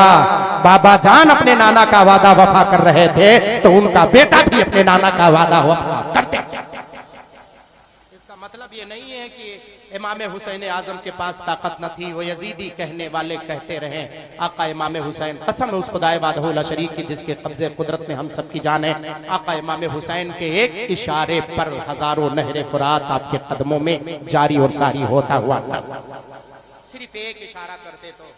[SPEAKER 1] बाबा जान अपने नाना का वादा वफा कर रहे थे तो उनका बेटा भी अपने नाना का वादा वफा करते। इसका मतलब ये नहीं है कि इमाम हुसैन आजम के पास ताकत न थी। वो यजीदी कहने वाले कहते रहे, आका इमाम हुसैन, कसम उस खुदाए वादहू ला शरीक की जिसके कब्जे कुदरत में हम सबकी जान है, आका इमाम हुसैन के एक इशारे पर हजारों नहरे फुरात आपके कदमों में जारी और सारी होता हुआ। सिर्फ एक इशारा करते तो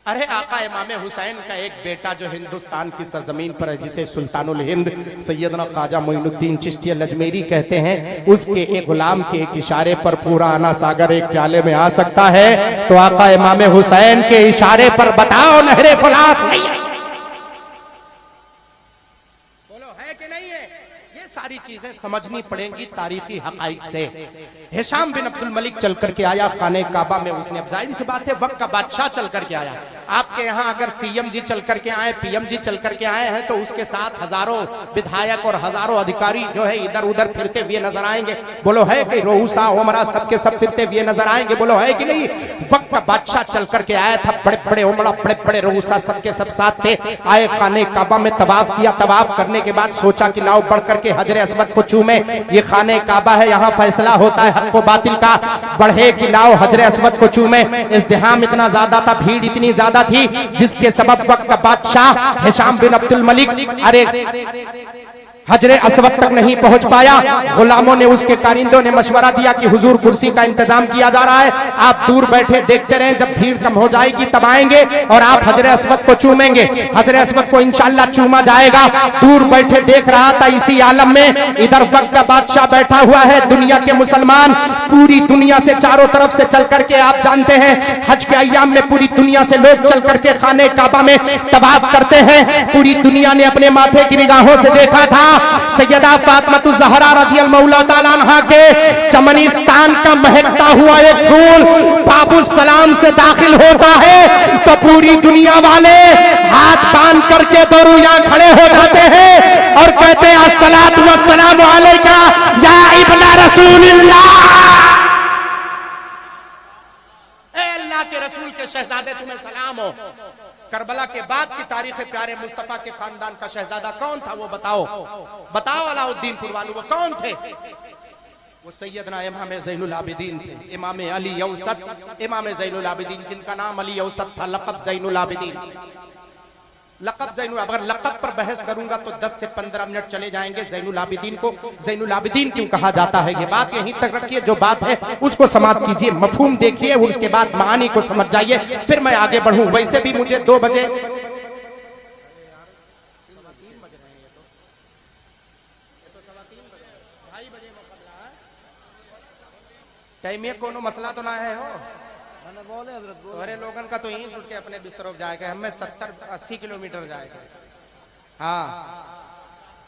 [SPEAKER 1] अरे आका इमाम हुसैन का एक बेटा जो हिंदुस्तान की सरजमीन पर है, जिसे सुल्तानुल हिंद सैयदना ख्वाजा मोइनुद्दीन चिश्ती अल-अजमेरी कहते हैं, उसके एक गुलाम के एक इशारे पर पूरा आना सागर एक प्याले में आ सकता है। तो आका इमाम हुसैन के इशारे पर बताओ नहरे फुरात नहीं है। बोलो है कि नहीं है? ये सारी चीजें समझनी पड़ेंगी तारीखी हकाइक से। हिशाम बिन अब्दुल मलिक चल करके आया खाने काबा में, उसने, अब जाहिर सी बात है वक्त का बादशाह चल करके आया। आपके यहाँ अगर सीएम जी चल करके आए, पीएम जी चल करके आए हैं तो उसके साथ हजारों विधायक और हजारों अधिकारी जो है इधर उधर फिरते हुए नजर आएंगे। बोलो है कि रोहूसा उमरा सबके सब फिरते हुए नजर आएंगे? बोलो है कि नहीं? वक्त का बादशाह चल करके आया था, बड़े बड़े उमरा, बड़े बड़े रोहूसा सबके सब साथ थे। आए खाने काबा में, तवाफ किया। तवाफ करने के बाद सोचा कि लाओ बढ़ करके हजरे अस्वद को चूमे। ये खाने काबा है, यहाँ फैसला होता है हक को बातिल का। बढ़े कि लाओ हजरे अस्वद को चूमे। इज़्दिहाम इतना ज्यादा था, भीड़ इतनी ज्यादा थी, जिसके सबब वक्त का बादशाह हिशाम बिन अब्दुल मलिक अरे हजरे अस्वद तक नहीं पहुंच पाया। गुलामों ने, उसके कारिंदों ने मशवरा दिया कि हुजूर कुर्सी का इंतजाम किया जा रहा है, आप दूर बैठे देखते रहें, जब भीड़ कम हो जाएगी तब आएंगे और आप हजरे अस्वद को चूमेंगे। हजरे अस्वद को इंशाअल्लाह चूमा जाएगा। दूर बैठे देख रहा था। इसी आलम में इधर वक्त का बादशाह बैठा हुआ है। दुनिया के मुसलमान पूरी दुनिया से चारों तरफ से चल करके, आप जानते हैं हज के अय्याम में पूरी दुनिया से लोग चल करके खाने काबा में तवाफ करते हैं। पूरी दुनिया ने अपने माथे की निगाहों से देखा था सैयदा फातिमा ज़हरा रज़ियल्लाहु ताला अन्हा के चमनिस्तान का महकता हुआ एक फूल बाबू सलाम से दाखिल होता है तो पूरी दुनिया वाले हाथ बांध करके दो रुया खड़े हो जाते हैं और कहते हैं अस्सलातु वस्सलामु अलैका या इब्ना रसूलिल्लाह। ए अल्लाह के रसूल के शहजादे, तुम्हें सलाम हो। करबला के बाद की तारीख प्यारे मुस्तफा के खानदान का शहजादा कौन था वो बताओ? बताओ अलाउद्दीन पुरवालू वो कौन थे? वो सैयदना इमाम ज़ैनुल आबिदीन थे, इमाम अली औसत, इमाम ज़ैनुल आबिदीन, जिनका नाम अली औसत था, लक़ब ज़ैनुल आबिदीन। लक़ब ज़ैनुल, अगर लक़ब पर बहस करूंगा तो 10 से 15 मिनट चले जाएंगे। ज़ैनुल आबिदीन को ज़ैनुल आबिदीन क्यों कहा जाता है, ये बात यहीं तक रखिए। जो बात है उसको समाप्त कीजिए, मफहूम देखिए और उसके बाद मानी को समझ जाइए, फिर मैं आगे बढ़ूं। वैसे भी मुझे 2 बजे 2:30 बजे मुकबला है। टाइम कोनो मसला तो ना है हो।
[SPEAKER 2] मैंने बोले हजरत बोले।
[SPEAKER 1] अरे लोगन का तो यहीं छुट के अपने बिस्तरों जाएगा, हमें 70-80 किलोमीटर जाएगा। हाँ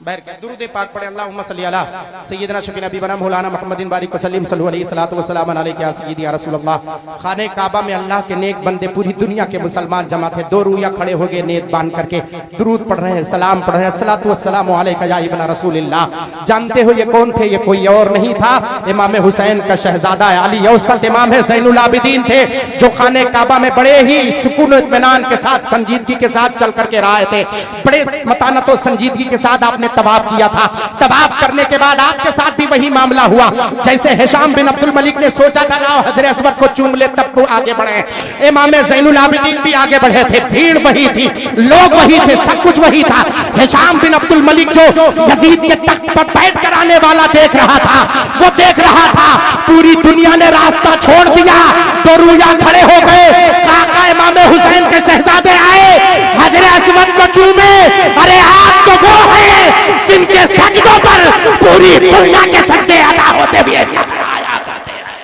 [SPEAKER 1] बैर के दुरूद पाक पढ़े अल्लाहुम्मा सल्ली अला सय्यिदना शफीना बीबना मौलाना मुहम्मदिन बारिक वसल्लम सल्लल्लाहु अलैहि सलातो वस्सलाम अलैहि या सय्यिदी या रसूल अल्लाह। खाने काबा में अल्लाह के नेक बंदे पूरी दुनिया के मुसलमान जमा थे, 2 रूया खड़े हो गए नेत बांध करके दुरूद पढ़ रहे हैं, सलाम पढ़ रहे हैं, सलातो वस्सलाम अलैका या इब्न रसूलिल्लाह। जानते हो ये कौन थे? ये कोई और नहीं था, इमाम हुसैन का शहजादा अली औसत इमाम ज़ैनुल आबिदीन थे, जो खाने काबा में बड़े ही सुकून इत्मीनान के साथ संजीदगी के साथ चल करके रहे थे। बड़े मतानत और संजीदगी के साथ आपने तवाफ किया था। तवाफ करने के बाद आपके साथ भी वही मामला हुआ जैसे हिशाम बिन अब्दुल मलिक ने सोचा था लाओ हजरे अस्वद को चूम ले, तब वो आगे बढ़े। इमाम ज़ैनुल आबिदीन भी आगे बढ़े थे, भीड़ वही थी, लोग वही थे, सब कुछ वही था। हिशाम बिन अब्दुल मलिक जो यजीद के तख्त पर बैठ कर आने वाला देख रहा था, वो देख रहा था पूरी दुनिया ने रास्ता छोड़ दिया, 2 रूया खड़े हो गए। काका इमाम हुसैन के शहजादे आए, हजरे अस्वद को चूमे। अरे आप तो वो हैं जिनके सजदों पर पूरी दुनिया के सजदे अदा होते हुए आया करते हैं।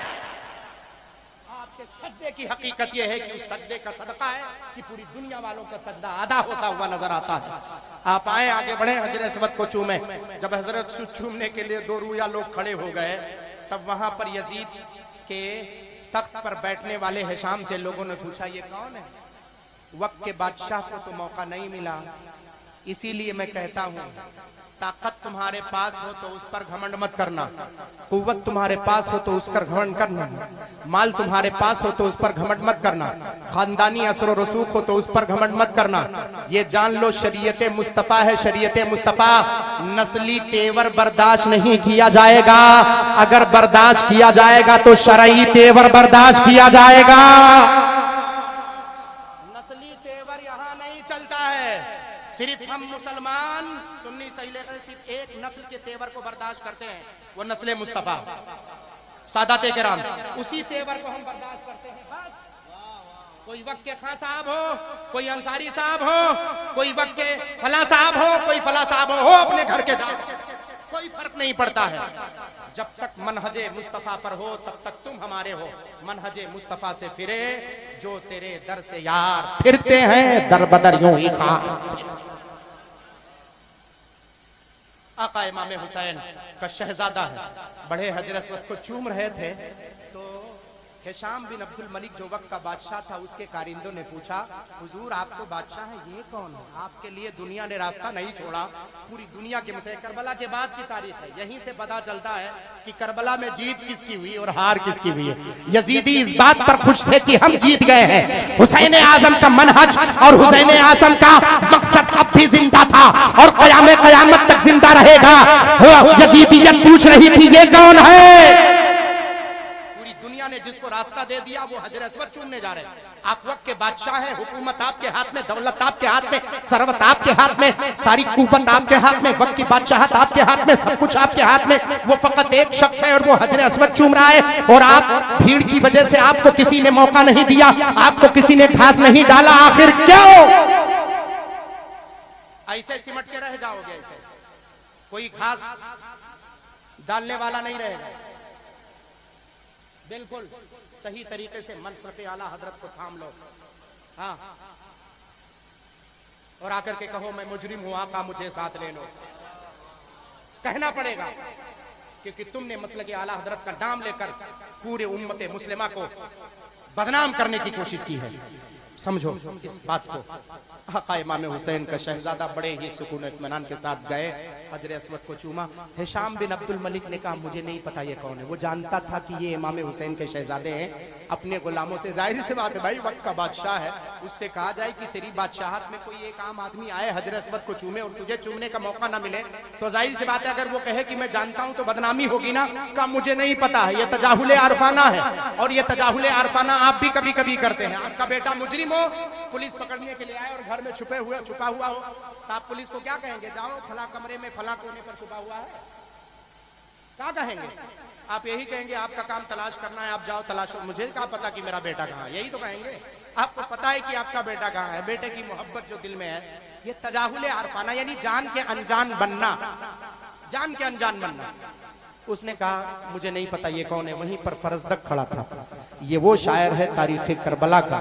[SPEAKER 1] आपके सजदे की हकीकत यह है कि उस सजदे का सदका है कि पूरी दुनिया वालों का सजदा अदा होता हुआ नजर आता है। आप आए, आगे बढ़े, हजरत अस्वद को चूमे। जब हजरत चूमने के लिए 2 रूया लोग खड़े हो गए, तब वहां पर यजीद के तख्त पर बैठने वाले हिशाम से लोगों ने पूछा ये कौन है? वक्त के बादशाह को तो मौका नहीं मिला, इसीलिए मैं कहता हूं ताकत तुम्हारे पास हो तो उस पर घमंड मत करना, कुव्वत तुम्हारे पास हो तो उस पर घमंड करना, माल तुम्हारे पास हो तो उस पर घमंड मत करना, खानदानी असर और रसूख हो तो उस पर घमंड मत करना। ये जान लो शरीयत मुस्तफा है, शरीयत मुस्तफा। नस्ली तेवर बर्दाश्त नहीं किया जाएगा, अगर बर्दाश्त किया जाएगा तो शरई तेवर बर्दाश्त किया जाएगा। नस्ली तेवर यहाँ नहीं चलता है, सिर्फ हम मुसलमान सुन्नी सही लेकर सिर्फ एक नस्ल के तेवर को बर्दाश्त करते हैं, वो नस्ल मुस्तफा सादाते किराम, उसी तेवर को हम बर्दाश्त करते हैं। बस कोई वक्त के खां साहब हो, कोई अंसारी साहब हो, कोई वक्त के फला साहब हो, कोई फला साहब हो अपने घर के जाओ, कोई फर्क नहीं पड़ता है। जब तक मनहजे मुस्तफा पर हो तब तक तुम हमारे हो। मनहजे मुस्तफा से फिरे जो तेरे दर से यार फिरते हैं, दर बदर यूं ही खार। आका इमाम हुसैन का शहजादा है, बड़े हजरत अस्वद को चूम रहे थे तो हिशाम बिन अब्दुल मलिक जो वक्त का बादशाह था, उसके कारिंदों ने पूछा हुजूर आप तो बादशाह हैं, ये कौन है? आपके लिए दुनिया ने रास्ता नहीं छोड़ा, पूरी दुनिया के मुझे करबला के बाद की तारीख है, यहीं से पता चलता है कि करबला में जीत किसकी हुई और हार किसकी हुई है। यजीदी इस बात पर खुश थे कि हम जीत गए हैं। हुसैन आजम का मनहज और हुसैन आजम का मकसद अब भी जिंदा था और क़यामत तक जिंदा रहेगा। यजीदियत पूछ रही थी ये कौन है? ने जिसको रास्ता दे दिया वो हजरत अस्वद चूमने जा रहे हैं। आप वक्त के बादशाह हैं, हुकूमत आपके हाथ में, दौलत आपके हाथ में, सरवत आपके हाथ में, सारी कुव्वत आपके हाथ में, वक्त की बादशाहत आपके हाथ में, सब कुछ आपके हाथ में। वो फकत एक शख्स है और वो हजरत अस्वद चूम रहा है और आप भीड़ की वजह से आपको किसी ने मौका नहीं दिया, आपको किसी ने घास नहीं डाला। आखिर क्यों ऐसे सिमट के रह जाओगे? ऐसे कोई घास डालने वाला नहीं रहेगा। बिल्कुल सही तरीके से मनसब आला हजरत को थाम लो, हाँ, और आकर के कहो मैं मुजरिम हूं, आका मुझे साथ ले लो। कहना पड़ेगा क्योंकि तुमने मसलक आला हजरत का नाम लेकर पूरे उम्मत मुस्लिमा को बदनाम करने की कोशिश की है। समझो इस बात को। आका इमाम हुसैन का शहजादा बड़े ही सुकून इत्मीनान के साथ गए, हजरत अस्वद को चूमा। हिशाम बिन अब्दुल मलिक ने कहा मुझे नहीं पता ये कौन है। वो जानता था कि ये इमाम हुसैन के शहजादे हैं। अपने गुलामों से, जाहिर सी बात है भाई वक्त का बादशाह है, उससे कहा जाए कि तेरी बादशाहत में कोई एक आम आदमी आए हजरत अस्वद को चूमे और तुझे चूमने का मौका ना मिले, तो जाहिर सी बात है अगर वो कहे कि मैं जानता हूं तो बदनामी होगी ना। कहा मुझे नहीं पता है, ये तजाहुल आरफाना है और ये तजाहुल आरफाना आप भी कभी कभी करते हैं। आपका बेटा मुजरिम हो, पुलिस पकड़ने के लिए आए और घर में छुपा हुआ हो, तो आप पुलिस को क्या कहेंगे? जाओ फला कमरे में फला कोने पर छुपा हुआ है, क्या कहेंगे? आप यही कहेंगे आपका काम तलाश करना है, आप जाओ तलाशो, मुझे क्या पता कि मेरा बेटा कहाँ है, यही तो कहेंगे। आपको पता है कि आपका बेटा कहाँ है। बेटे की मोहब्बत जो दिल में है, ये तजाहुल आरफाना यानी जान के अनजान बनना। जान के अनजान बनना। उसने कहा मुझे नहीं पता ये कौन है। वहीं पर फरजदक खड़ा था। ये वो शायर है तारीख करबला का,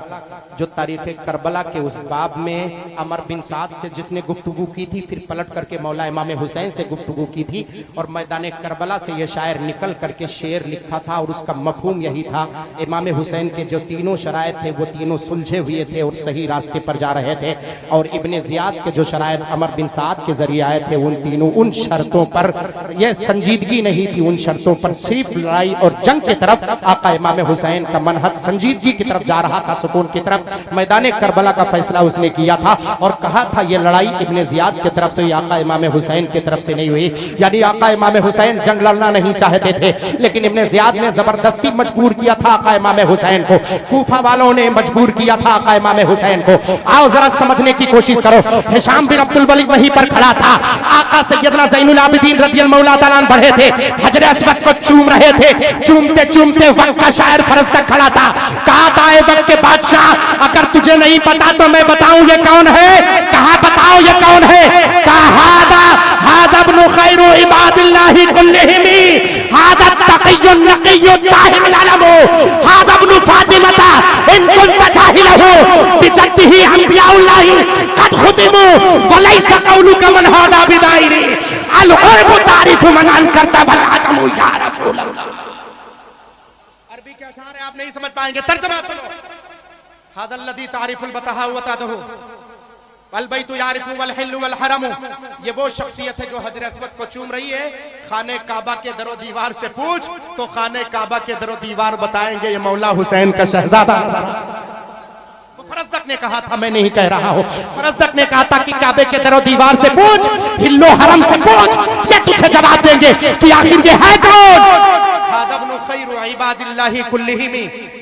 [SPEAKER 1] जो तारीख करबला के उस बाब में अमर बिन साद से जिसने गुफ्तगू की थी, फिर पलट करके मौला इमाम हुसैन से गुफ्तगू की थी, और मैदान करबला से ये शायर निकल करके शेर लिखा था। और उसका मफहूम यही था, इमाम हुसैन के जो तीनों शरायत थे वो तीनों सुलझे हुए थे और सही रास्ते पर जा रहे थे, और इब्ने ज़ियाद के जो शरायत अमर बिन साद के जरिए आए थे उन तीनों उन शर्तों पर यह संजीदगी नहीं थी, उन शर्तों पर सिर्फ लड़ाई और जंग की तरफ आका इमाम हुसैन का मनहज संजीदगी की तरफ जा रहा था, सुकून की तरफ। मैदान करबला का फैसला उसने किया था और कहा था ये लड़ाई इब्ने ज़ियाद की तरफ से आका इमाम हुसैन की तरफ से नहीं हुई। यानी आका इमाम हुसैन जंग लड़ना नहीं चाहते थे, लेकिन इब्ने ज़ियाद ने जबरदस्ती मजबूर किया था आका इमाम हुसैन को। कूफा वालों ने मजबूर किया था आका इमाम हुसैन को। आओ जरा समझने की कोशिश करो। हिशाम बिन अब्दुल मलिक वहीं पर खड़ा था। आका सैयदना ज़ैनुल आबिदीन रज़ियल्लाहु मौला ताला बढ़े थे, हजर अस्वद को चूम रहे थे। चूमते चूमते वक्त का शायर फरजदक खड़ा था। कहा ताए वक्त के बादशाह, अगर तुझे नहीं पता तो मैं बताऊं ये कौन है। कहा बताओ ये कौन है। कहा हादा हादा इब्नु खैरु इबादिल्लाहि कुल्लिहिमी, हादा तक़ियुन नक़ियुत ताहिरुल अलमु, हादा इब्नु फातिमता इन कुन्त जाहिलहु बिजद्दिही अंबियाउल्लाहि कद खुतिमु वलैसा कौलुका मन हादा बिदाइरी अल उर्बु तारिफु मन अनकरता वल अजमु या रसूल अल्लाह। अरबी के अशार है, आप नहीं समझ पाएंगे, तर्जुमा सुनो। हादल्लज़ी तारिफुल बतहा व तदहु वल बैतु यारिफु वल हिल्लु वल हरमु। ये वो शख्सियत है जो हजर अस्वद को चूम रही है। खाने काबा के दरो दीवार से पूछ तो खाने काबा के दरो दीवार बताएंगे ये मौला हुसैन का शहजादा। फरजदक ने कहा था, मैं नहीं कह रहा हूं। फरजदक ने कहा था कि काबे के दरो दीवार से पूछ, हिल्लो हरम से पूछ, ये तुझे जवाब देंगे कि आखिर ये है कौन।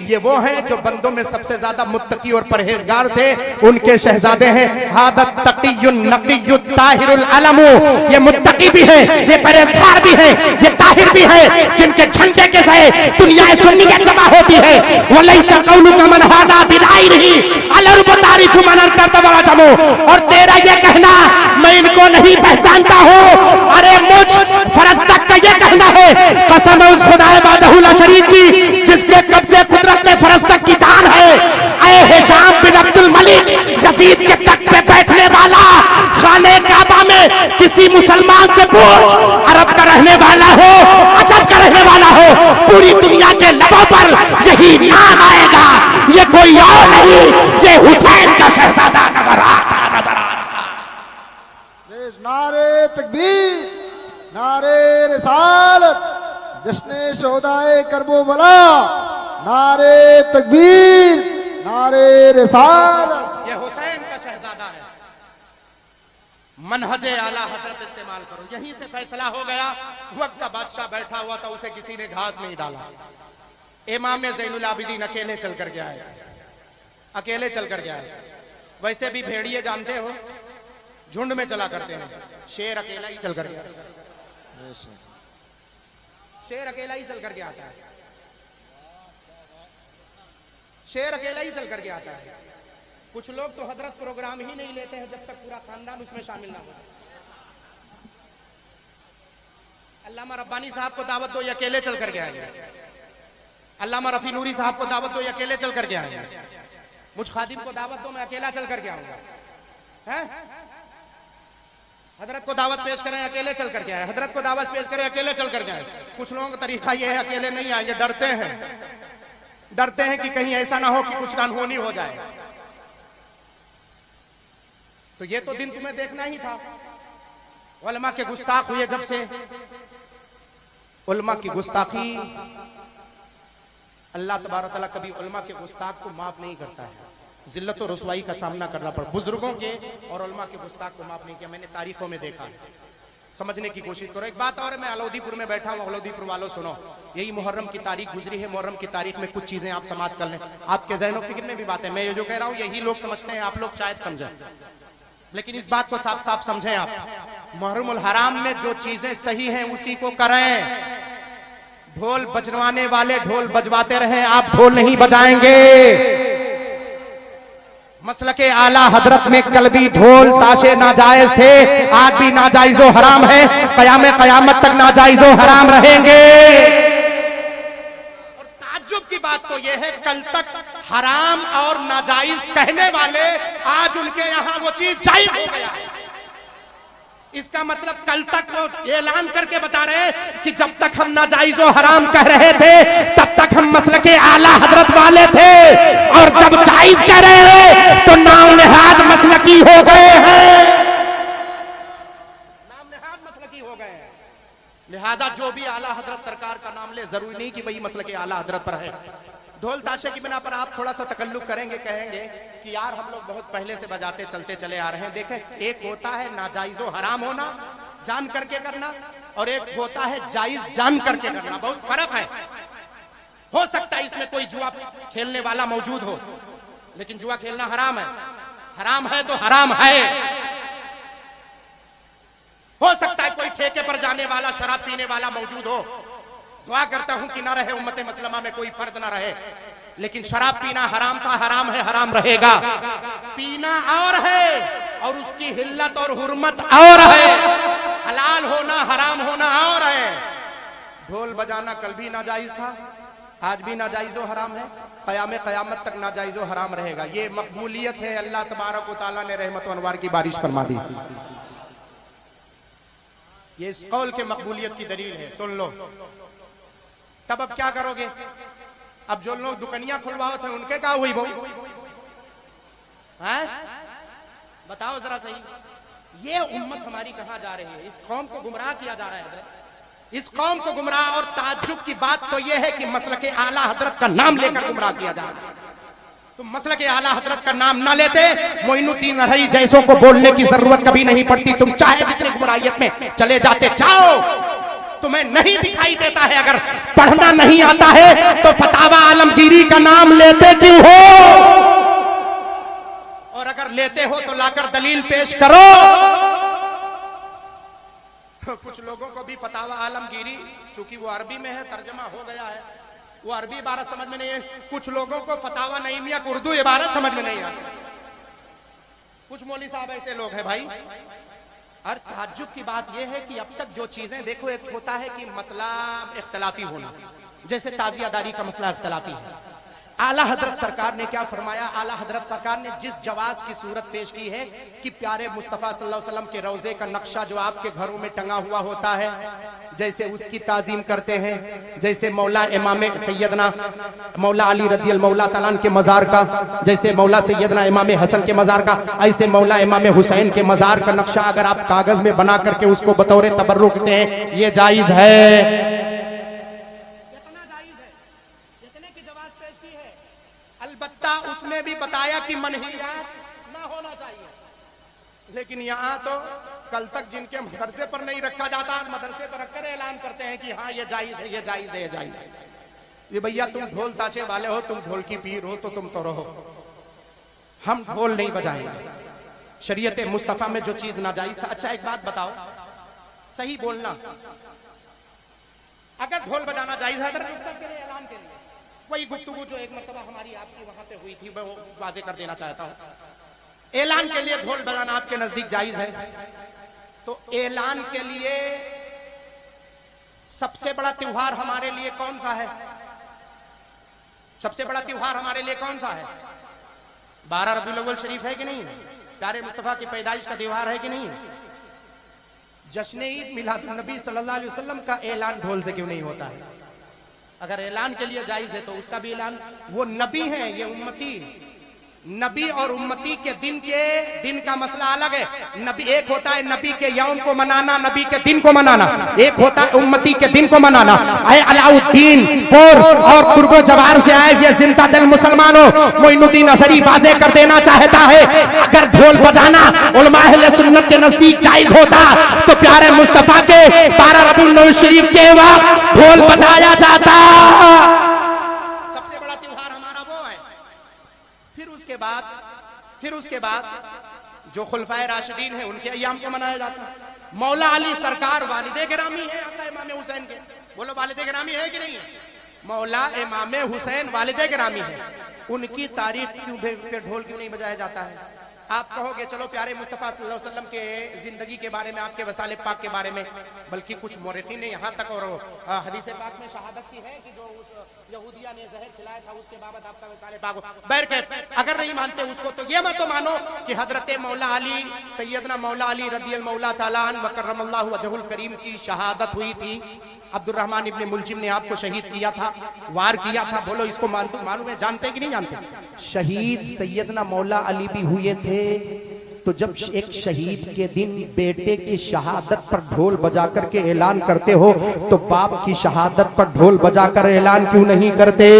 [SPEAKER 1] ये वो हैं जो बंदों में सबसे ज्यादा मुत्तकी और परहेजगार थे, उनके शहजादे हैं। हादत तक़ियुन नक़ियुत ताहिरुल अलमु, ये मुत्तकी भी है, ये परहेजगार भी है, ये ताहिर भी है, जिनके झंडे के सहे दुनिया सुन्नी जमा होती है। वलैसा कौलुका मन हादा बिदाइरी अलर बतारिफु मन अनकरता वल अजमु। और तेरा ये कहना मैं इनको नहीं पहचानता हूँ, अरे मुझ फरजदक का ये कहना है, कसम है उस खुदाए बादहु ला शरीक की जिसके कब्जे कुदरत में फरजदक की जान है। ऐ हिशाम बिन अब्दुल मलिक, यजीद के तख्त पे बैठने वाला, खाने काबा में किसी मुसलमान से पूछ, अरब का रहने वाला हो, अजब का रहने वाला हो, पूरी दुनिया के लबों पर यही नाम आएगा। ये कोई और नहीं, ये हुसैन का शहजादा नजर आता नजर आ रहा।
[SPEAKER 3] नारे तकबीर, नारे रिसालत, जश्ने शोदाए करबला, नारे तकबीर, नारे रिसालत।
[SPEAKER 1] ये हुसैन का शहजादा है। मनहजे आला हजरत इस्तेमाल करो। यहीं से फैसला हो गया। वक्त का बादशाह बैठा हुआ था, उसे किसी ने घास नहीं डाला। इमाम ज़ैनुल आबिदीन अकेले चल कर गया है, अकेले चल कर गया है। वैसे भी भेड़िए जानते हो झुंड में चला करते हैं, शेर अकेला ही चल कर गया। शेर अकेला ही चल करके आता है, शेर अकेला ही चल करके आता है। कुछ लोग तो हजरत प्रोग्राम ही नहीं लेते हैं जब तक पूरा खानदान उसमें शामिल ना हो। अल्लामा रब्बानी साहब को दावत दो, ये अकेले चल करके आएंगे। अल्लामा रफी नूरी साहब को दावत दो, ये अकेले चल करके आएंगे। मुझ खादिम को दावत दो, मैं अकेला चल करके आऊंगा। हजरत को दावत पेश करें, अकेले चल करके आए। हजरत को दावत पेश करें, अकेले चल करके आए। कुछ लोगों का तरीका ये है, अकेले नहीं आएंगे, डरते हैं, डरते हैं कि कहीं ऐसा ना हो कि कुछ अनहोनी हो जाए। तो ये तो दिन तुम्हें देखना ही था। उलमा के गुस्ताख हुए जब से, उलमा की गुस्ताखी, अल्लाह तबारक तआला कभी उलमा के गुस्ताख को माफ नहीं करता है। जिल्लत और रुसवाई का सामना करना पड़ा। बुजुर्गों के और उलमा के गुस्ताख को माफ नहीं किया। मैंने तारीखों में देखा, समझने की कोशिश करो। एक बात और है, मैं अलौदीपुर में बैठा हूँ। अलौदीपुर वालों सुनो, यही मुहर्रम की तारीख गुजरी है। मुहर्रम की तारीख में कुछ चीजें आप समाप्त कर लें। आपके ज़हन फिक्र में भी बात है। मैं ये जो कह रहा हूँ यही लोग समझते हैं, आप लोग शायद समझें, लेकिन इस बात को साफ साफ समझें आप। मुहर्रमुल हराम में जो चीजें सही हैं उसी को करें। ढोल बजवाने वाले ढोल बजवाते रहे, आप ढोल नहीं बजाएंगे। मसलके आला हजरत में कल भी ढोल ताशे नाजायज थे, आज भी नाजायजो हराम है, कयामत तक नाजायजो हराम रहेंगे। और ताज्जुब की बात तो यह है, कल तक हराम और नाजायज कहने वाले आज उनके यहां वो चीज जायज हो गया है। इसका मतलब कल तक वो ऐलान करके बता रहे हैं कि जब तक हम नाजायज और हराम कह रहे थे तब तक हम मसलके आला हजरत वाले थे, और जब जायज कह रहे हैं तो नाम नेहाद मसलकी हो गए हैं, नाम नेहाद मसलकी हो गए हैं। लिहाजा जो भी आला हजरत सरकार का नाम ले, जरूरी नहीं कि वही मसलके आला हजरत पर है। ढोल ताशे की बिना पर आप थोड़ा सा तकल्लुफ करेंगे, कहेंगे कि यार हम लोग बहुत पहले से बजाते चलते चले आ रहे हैं। देखें, एक होता है नाजायजो हराम होना जान करके करना, और एक होता है जायज जान करके करना, बहुत फर्क है। हो सकता है इसमें कोई जुआ खेलने वाला मौजूद हो, लेकिन जुआ खेलना हराम है, हराम है तो हराम है। हो सकता है कोई ठेके पर जाने वाला शराब पीने वाला मौजूद हो, दुआ करता हूं कि ना रहे, उम्मत मुसलमा में कोई फर्द ना रहे, लेकिन शराब पीना हराम था, हराम है, हराम रहेगा। पीना और है और उसकी हिल्लत और हुर्मत और है, हलाल होना हराम होना और है। ढोल बजाना कल भी नाजायज था, आज भी नाजायज और हराम है, कयामत तक नाजायज और हराम रहेगा। ये मकबूलियत है, अल्लाह तबारक व तआला ने रहमत व अनवार की बारिश फरमा दी। ये इस कौल के मकबूलियत की दलील है, सुन लो। तब अब क्या करोगे? अब जो लोग दुकानियां खुलवाओ थे उनके क्या हुई? बताओ जरा सही। ये उम्मत हमारी कहां जा रही है? इस कौम को गुमराह किया जा रहा है, इस कौम को गुमराह। और ताज्जुब की बात तो यह है कि मसलके आला हजरत का नाम लेकर गुमराह किया जा रहा है। तुम मसलके आला हजरत का नाम ना लेते, मोइनुद्दीन अरही जैसों को बोलने की जरूरत कभी नहीं पड़ती। तुम चाहे जितनी गुमराहियत में चले जाते जाओ, तुम्हें नहीं दिखाई देता है। अगर पढ़ना नहीं आता है तो फतावा आलमगीरी का नाम लेते क्यों हो? और अगर लेते हो तो लाकर दलील पेश करो। कुछ लोगों को भी फतावा आलमगीरी, चूंकि वो अरबी में है, तर्जमा हो गया है, वो अरबी इबारत समझ में नहीं है। कुछ लोगों को फतावा नईमिया की उर्दू इबारत समझ में नहीं आती। कुछ मौलवी साहब ऐसे लोग हैं भाई। और ताज्जुब की बात यह है कि अब तक जो चीजें देखो, एक होता है कि मसला इख्तलाफी होना, जैसे ताजियादारी का मसला इख्तलाफी है। आला हजरत सरकार ने क्या फरमाया? आला हजरत सरकार ने जिस जवाज की सूरत पेश की है कि प्यारे मुस्तफ़ा सल्लल्लाहु अलैहि वसल्लम के रोजे का नक्शा जो आपके घरों में टंगा हुआ होता है, जैसे उसकी ताजीम करते हैं, जैसे मौला इमाम सैयदना मौला अली रदियल्लाहु मौला तआला के मज़ार का, जैसे मौला सैयदना इमाम हसन के मज़ार का, ऐसे मौला इमाम हुसैन के मज़ार का नक्शा अगर आप कागज में बना करके उसको बतौर तबर्रुक देते हैं, ये जायज है। उसमें भी बताया कि मनहियात ना होना चाहिए, लेकिन यहाँ तो कल तक जिनके मदरसे पर नहीं रखा जाता, मदरसे पर रखकर ऐलान करते हैं कि हाँ ये जायज है, ये जायज है, ये जायज है। ये भैया तुम ढोल ताशे वाले हो, तुम ढोल की पीर हो, तो तुम तो रहो, हम ढोल नहीं बजाएंगे। शरीयत मुस्तफा में जो चीज नाजायज था। अच्छा एक बात बताओ, सही बोलना, अगर ढोल बजाना जायज है के लिए ऐलान के लिए, वही गुफ्तगू जो एक मरतबा हमारी आपकी वहां पे हुई थी, मैं वो वाजे कर देना चाहता हूं। ऐलान के लिए ढोल बजाना आपके नजदीक जायज है, तो ऐलान के लिए सबसे बड़ा त्योहार हमारे लिए कौन सा है? सबसे बड़ा त्योहार हमारे लिए कौन सा है? 12 रबीउल अव्वल शरीफ है कि नहीं? प्यारे मुस्तफा की पैदाइश का त्योहार है कि नहीं? जश्न ईद मिलादुन नबी सल्लल्लाहु अलैहि वसल्लम का ऐलान ढोल से क्यों नहीं होता है? अगर ऐलान के लिए जायज है तो उसका भी ऐलान, वो नबी है, ये उम्मती। नबी और उम्मती के दिन का मसला अलग है। नबी एक होता है नबी के यौम को मनाना, नबी के दिन को मनाना, एक होता है उम्मती के दिन को मनाना। आए अलाउद्दीन पोर और कुर्बो जवार से आए ये जिंदा दिल मुसलमानों, मोइनुद्दीन असरी वाजे कर देना चाहता है, अगर ढोल बजाना उलमा अहले सुन्नत के नजदीक जायज होता तो प्यारे मुस्तफा के 12 रबीउल अव्वल शरीफ के वक्त ढोल बजाया जाता। सबसे बड़ा त्योहार हमारा वो है। फिर उसके बाद जो खुलफाए राशिदीन है उनके अय्याम को मनाया जाता है। मौला अली सरकार वालिदे गिरामी है, आका इमाम हुसैन के, बोलो वालिदे गिरामी है कि नहीं? मौला इमाम हुसैन वालिदे गिरामी है, उनकी तारीफ क्यों पे ढोल क्यों नहीं बजाया जाता है? आप कहोगे चलो प्यारे मुस्तफ़ा सल्लल्लाहु अलैहि वसल्लम के जिंदगी के बारे में, आपके वसाले पाक के बारे में, बल्कि कुछ मौरखीन ने यहाँ तक और हदीस पाक में शहादत की है कि जो उस यहूदिया ने जहर खिलाया था उसके बाबत आपका वसाले पाक बैर अगर नहीं मानते उसको तो ये मत तो मानो कि हजरत मौला अली सैयदना मौला अली रदियल मौला ताला अन्हु व कररमल्लाहु वजहुल करीम की शहादत हुई थी। अब्दुर्रहमान इब्ने मुलजिम ने आपको शहीद किया था, वार किया था। बोलो इसको मालूम है, जानते कि नहीं जानते? शहीद सैयदना मौला अली भी हुए थे। तो जब एक शहीद के दिन बेटे की शहादत पर ढोल बजा करके ऐलान करते हो तो बाप की शहादत पर ढोल बजाकर ऐलान क्यों नहीं करते?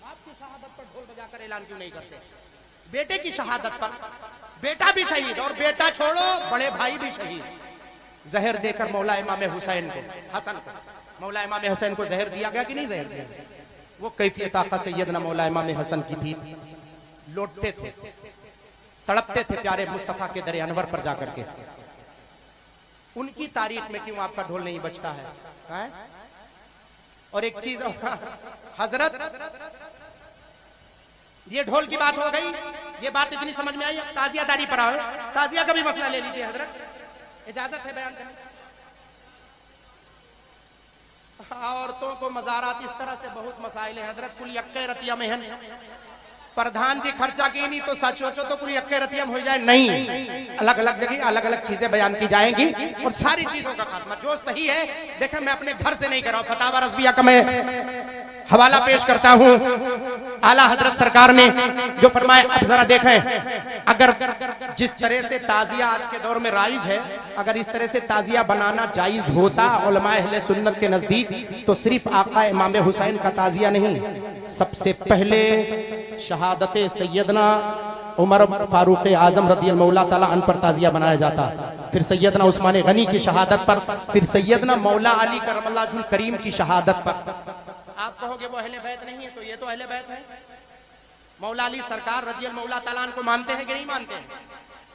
[SPEAKER 1] बाप की शहादत पर ढोल बजाकर ऐलान क्यों नहीं करते? बेटे की शहादत पर बेटा भी शहीद, और बेटा छोड़ो बड़े भाई भी शहीद। जहर देकर मौला इमाम हुसैन को, हसन को, मौला इमाम हसन को जहर दिया गया कि नहीं जहर दिया? वो कैफियत आका सैयदना मौला इमाम हसन की थी। लौटते थे, तड़पते थे प्यारे मुस्तफा के दरे अनवर पर जाकर के। उनकी तारीफ में क्यों आपका ढोल नहीं बजता है? और एक चीज हजरत, ये ढोल की बात हो गई, ये बात इतनी समझ में आई। ताजियादारी पर आओ, ताजिया का भी मसला ले लीजिए हजरत, इजाजत है बयान करने? औरतों को मज़ारात इस तरह से बहुत मसाइल है हजरत। कुल यक्के रतिया में है, प्रधान जी खर्चा की नहीं तो सच सोचो तो कुल यक्के रतिया में हो जाए नहीं। अलग अलग जगह अलग अलग चीजें बयान की जाएंगी और सारी चीजों का खात्मा जो सही है। देखें मैं अपने घर से नहीं कर रहा हूं, फतावा रज़विया का मैं हवाला पेश करता हूं। आला हजरत सरकार ने जो फरमाया, अब जरा देखें, अगर जिस तरह से ताजिया आज के दौर में राइज है, अगर इस तरह से ताजिया बनाना जायज होता उलमाए अहले सुन्नत के नजदीक, तो सिर्फ आका इमाम हुसैन का ताजिया नहीं, सबसे पहले शहादत सैयदना उमर फारूक आजम रदियल्लाहु मौला ताला अन पर ताजिया बनाया जाता, फिर सैयदना उस्मान गनी की शहादत पर, फिर सैयदना मौला अली करमल्लाहु वजहुल करीम की शहादत पर। आप कहोगे वो अहले बैत नहीं है, तो ये तो अहले बैत है। मौला अली सरकार रदियल्लाहु मौला ताला को मानते हैं कि नहीं मानते हैं?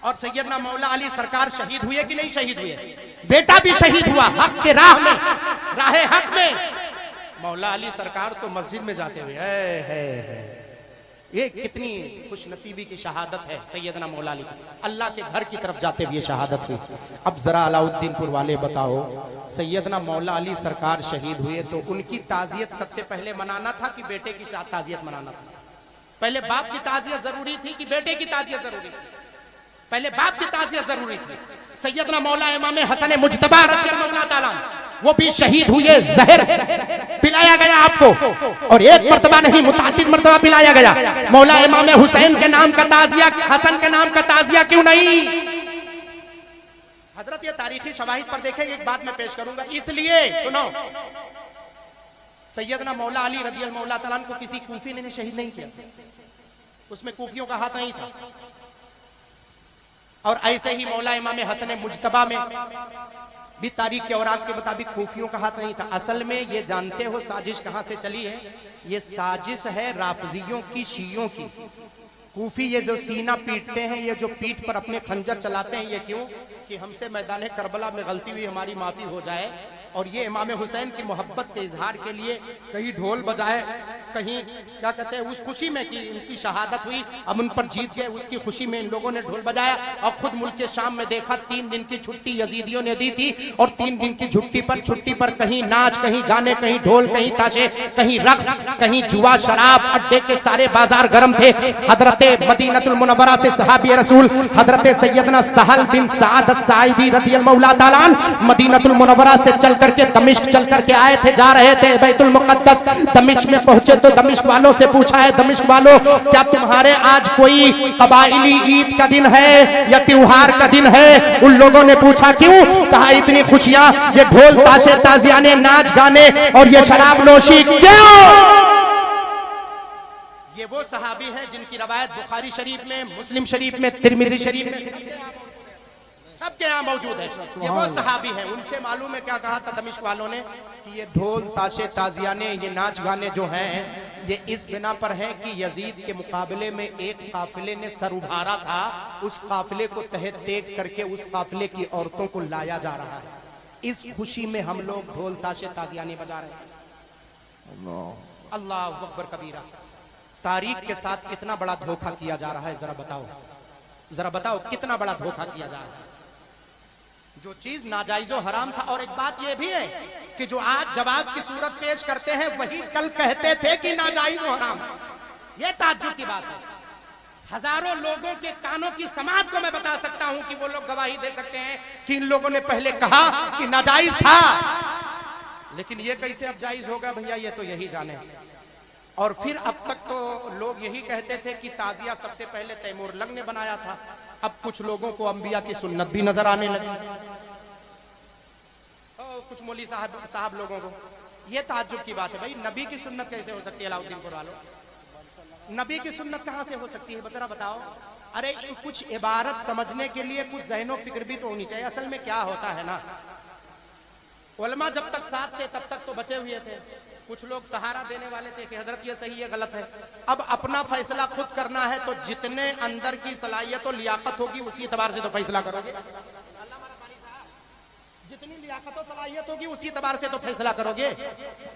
[SPEAKER 1] और सैयदना मौला अली सरकार शहीद हुए कि नहीं शहीद हुए? बेटा भी शहीद हुआ हक के राह में, राहे हक में। मौला अली सरकार तो मस्जिद में जाते हुए है। ये कितनी खुश नसीबी की शहादत है सैयदना मौला अली की। अल्लाह के घर की तरफ जाते हुए शहादत हुई। अब जरा अलाउद्दीनपुर वाले बताओ, सैयदना मौला अली सरकार शहीद हुए तो उनकी ताजियत सबसे पहले मनाना था कि बेटे की ताजियत मनाना था? पहले बाप की ताजियत जरूरी थी कि बेटे की ताजियत जरूरी थी? पहले बाप की ताजियत जरूरी थी। सैयदना मौला इमाम हसन मुज्तबा रज़ियल्लाहु मौला ताला वो भी शहीद हुए, जहर पिलाया गया आपको, और एक मर्तबा नहीं मुतादिद मर्तबा पिलाया गया। मौला इमाम हुसैन के नाम का ताजिया, हसन के नाम का ताजिया क्यों नहीं? हजरत ये तारीखी शवाहिद पर देखें, एक बात मैं पेश करूंगा, इसलिए सुनो, सैयदना मौला अली रदियल्लाहु मौला ताला को किसी कूफी ने शहीद नहीं किया, उसमें कूफियों का हाथ नहीं था। और ऐसे ही मौला इमाम हसन मुज्तबा में भी तारीख के औराक के मुताबिक कूफियों का हाथ नहीं था। असल में ये जानते हो साजिश कहां से चली है? ये साजिश है राफजियों की, शियों की। कूफी ये जो सीना पीटते हैं, ये जो पीठ पर अपने खंजर चलाते हैं, ये क्यों? कि हमसे मैदान करबला में गलती हुई, हमारी माफी हो जाए। और ये इमाम हुसैन की मोहब्बत के इजहार के लिए कहीं ढोल बजाए, कहीं क्या कहते हैं, उस खुशी में कि इनकी शहादत हुई, अब उन पर जीत गए, उसकी खुशी में इन लोगों ने ढोल बजाया। और खुद मुल्क के शाम में देखा 3 दिन की छुट्टी यजीदियों ने दी थी, और 3 दिन की छुट्टी पर कहीं नाच, कहीं गाने, कहीं ढोल, कहीं ताशे, कहीं रक्स, कहीं जुआ, शराब, अड्डे के सारे बाजार गर्म थे। हजरत मदीनतुल मुनव्वरा से सहाबी रसूल हजरत सैयदना सहल बिन सादत साइदी रदियल्लाहु मौला ताला अन्हु मदीनतुल मुनव्वरा से चल करके दमिश्क चल करके आए थे, जा रहे थे बैतुल मुक़द्दस। दमिश्क में पहुंचे तो दमिश्क वालों से पूछा है, दमिश्क वालों क्या तुम्हारे आज कोई कबाइली ईद का दिन है या त्योहार का दिन है? उन लोगों ने पूछा क्यों? कहा इतनी खुशियां, ये ढोल ताशे ताजियाने, नाच गाने और ये शराब नोशी क्यों? ये वो सहाबी हैं जिनकी रवायत बुखारी शरीफ में, मुस्लिम शरीफ में, तिरमिजी शरीफ में, सबके यहाँ मौजूद है। ये वो सहाबी हैं। उनसे मालूम है क्या कहा था दमिश्क वालों ने कि ये ढोल ताशे ताजियाने, ये नाच गाने जो हैं, ये इस बिना पर है कि यजीद के मुकाबले में एक काफिले ने सर उभारा था, उस काफिले को तहत देख करके उस काफिले की औरतों को लाया जा रहा है। इस खुशी में हम लोग ढोल ताशे ताजियाने बजा रहे हैं। अल्लाह अकबर कबीरा। तारीख के साथ कितना बड़ा धोखा किया जा रहा है, जरा बताओ कितना बड़ा धोखा किया जा रहा है। जो चीज नाजायजो हराम था, और एक बात यह भी है कि जो आज जवाज की सूरत पेश करते हैं वही कल कहते थे कि नाजायजो हराम। यह ताज्जुब की बात है। हजारों लोगों के कानों की समात को मैं बता सकता हूं कि वो लोग गवाही दे सकते हैं कि इन लोगों ने पहले कहा कि नाजायज था, लेकिन ये कैसे अब जायज होगा भैया, ये तो यही जाने। और फिर अब तक तो लोग यही कहते थे कि ताजिया सबसे पहले तैमूर लंग ने बनाया था। अब कुछ लोगों को अंबिया की सुन्नत भी नजर आने लगी, कुछ मौली साहब लोगों को। ये ताज्जुब की बात है भाई, नबी की सुन्नत कैसे हो सकती है अलाउद्दीनपुर वालों? नबी की सुन्नत कहां से हो सकती है बताओ। अरे कुछ इबारत समझने के लिए कुछ ज़हनो फिक्र भी तो होनी चाहिए। असल में क्या होता है ना, उलमा जब तक साथ थे तब तक तो बचे हुए थे, कुछ लोग सहारा देने वाले थे कि हजरत ये सही है गलत है। अब अपना फैसला खुद करना है तो जितने अंदर की सलाहियत और लियाकत होगी उसी एतबार से तो फैसला करोगे। जितनी लियाकत और सलाहियत होगी उसी एतबार से तो फैसला करोगे।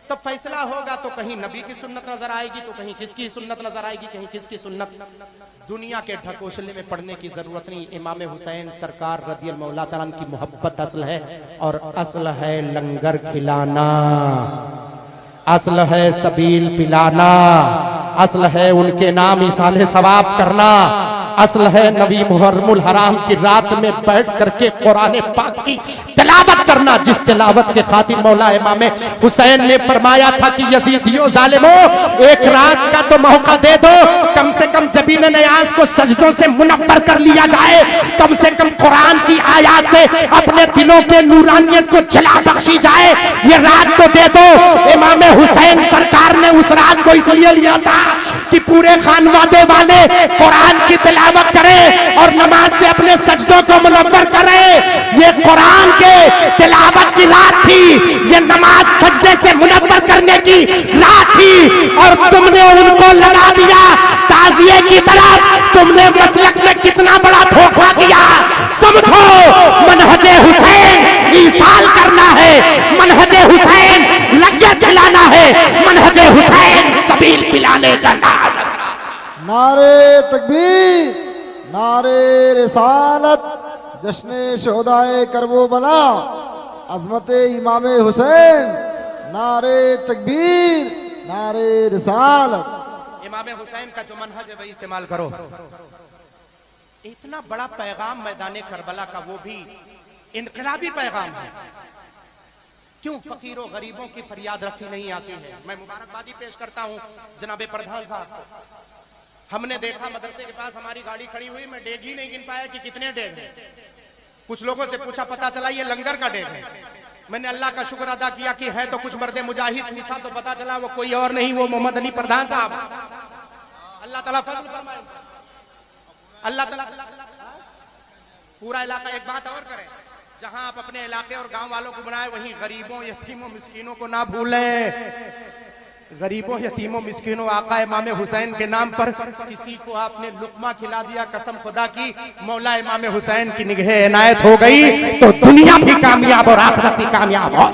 [SPEAKER 1] तब फैसला होगा तो कहीं नबी की सुन्नत नजर आएगी, तो कहीं किसकी सुन्नत नजर आएगी, कहीं किसकी सुन्नत। दुनिया के ढकोसले में पढ़ने की जरूरत नहीं। इमाम हुसैन सरकार रज़ियल्लाहु मौला तआला की मोहब्बत असल है, और असल है लंगर खिलाना, असल है सबील पिलाना, असल है उनके नाम इसाले सवाब करना, असल है नबी मुहर्रमुल हराम की रात में बैठ करके कुरान पाक की तिलावत करना, जिस तिलावत के खातिर मौला इमाम हुसैन ने फरमाया था कि यजीदियो जालिमो, एक रात का तो मौका दे दो, कम से कम जबीन नियाज को सजदों से मुनव्वर कर लिया जाए, कम से कम कुरान की आयत से अपने दिलों के नूरानियत को जला बख्शी जाए, ये रात तो दे दो। इमाम हुसैन सरकार ने उस रात को इसलिए लिया था कि पूरे खानवादे वाले कुरान की तिलावत करें और नमाज से अपने सजदों को मुनव्वर करें। ये कुरान के तिलावत की रात थी, ये नमाज सजदे से मुनव्वर करने की रात थी, और तुमने उनको लगा दिया ताजिए की तरफ। तुमने मसलक में कितना बड़ा धोखा किया। समझो, मनहजे हुसैन ईसाल करना है, मनहजे हुसैन लंगर खिलाना है, मनहजे हुसैन सबील पिलाने का नाम।
[SPEAKER 3] नारे तकबीर, नारे रिसालत, जश्न शोहदाए करबला, अजमत इमाम हुसैन, नारे तकबीर, नारे रिसालत।
[SPEAKER 1] इमाम हुसैन का जो मनहज है वही इस्तेमाल करो। इतना बड़ा पैगाम मैदान करबला का, वो भी इनकलाबी पैगाम है। क्यों फकीरों गरीबों की फरियाद रसी नहीं आती है? मैं मुबारकबादी पेश करता हूँ जनाबे प्रधान साहब। हमने देखा मदरसे के पास हमारी गाड़ी खड़ी हुई, मैं डेग ही नहीं गिन पाया कि कितने डेग हैं। कुछ लोगों से पूछा, पता चला ये लंगर का डेग है। मैंने अल्लाह का शुक्र अदा किया कि है तो कुछ मर्दे मुजाहिद। पूछा तो पता चला वो कोई और नहीं, वो मोहम्मद अली प्रधान साहब। अल्लाह ताला फजल फरमाए, अल्लाह ताला पूरा इलाका। एक बात और करें, जहां आप अपने इलाके और गांव वालों को बनाए, वहीं गरीबों यतीमों मिस्कीनों को ना भूलें। गरीबों यतीमों मिस्कीनों आका इमाम हुसैन के नाम पर किसी को आपने लुकमा खिला दिया, कसम खुदा की मौला इमाम हुसैन की निगाह इनायत हो गई तो दुनिया भी कामयाब और आखिरत भी कामयाब हो।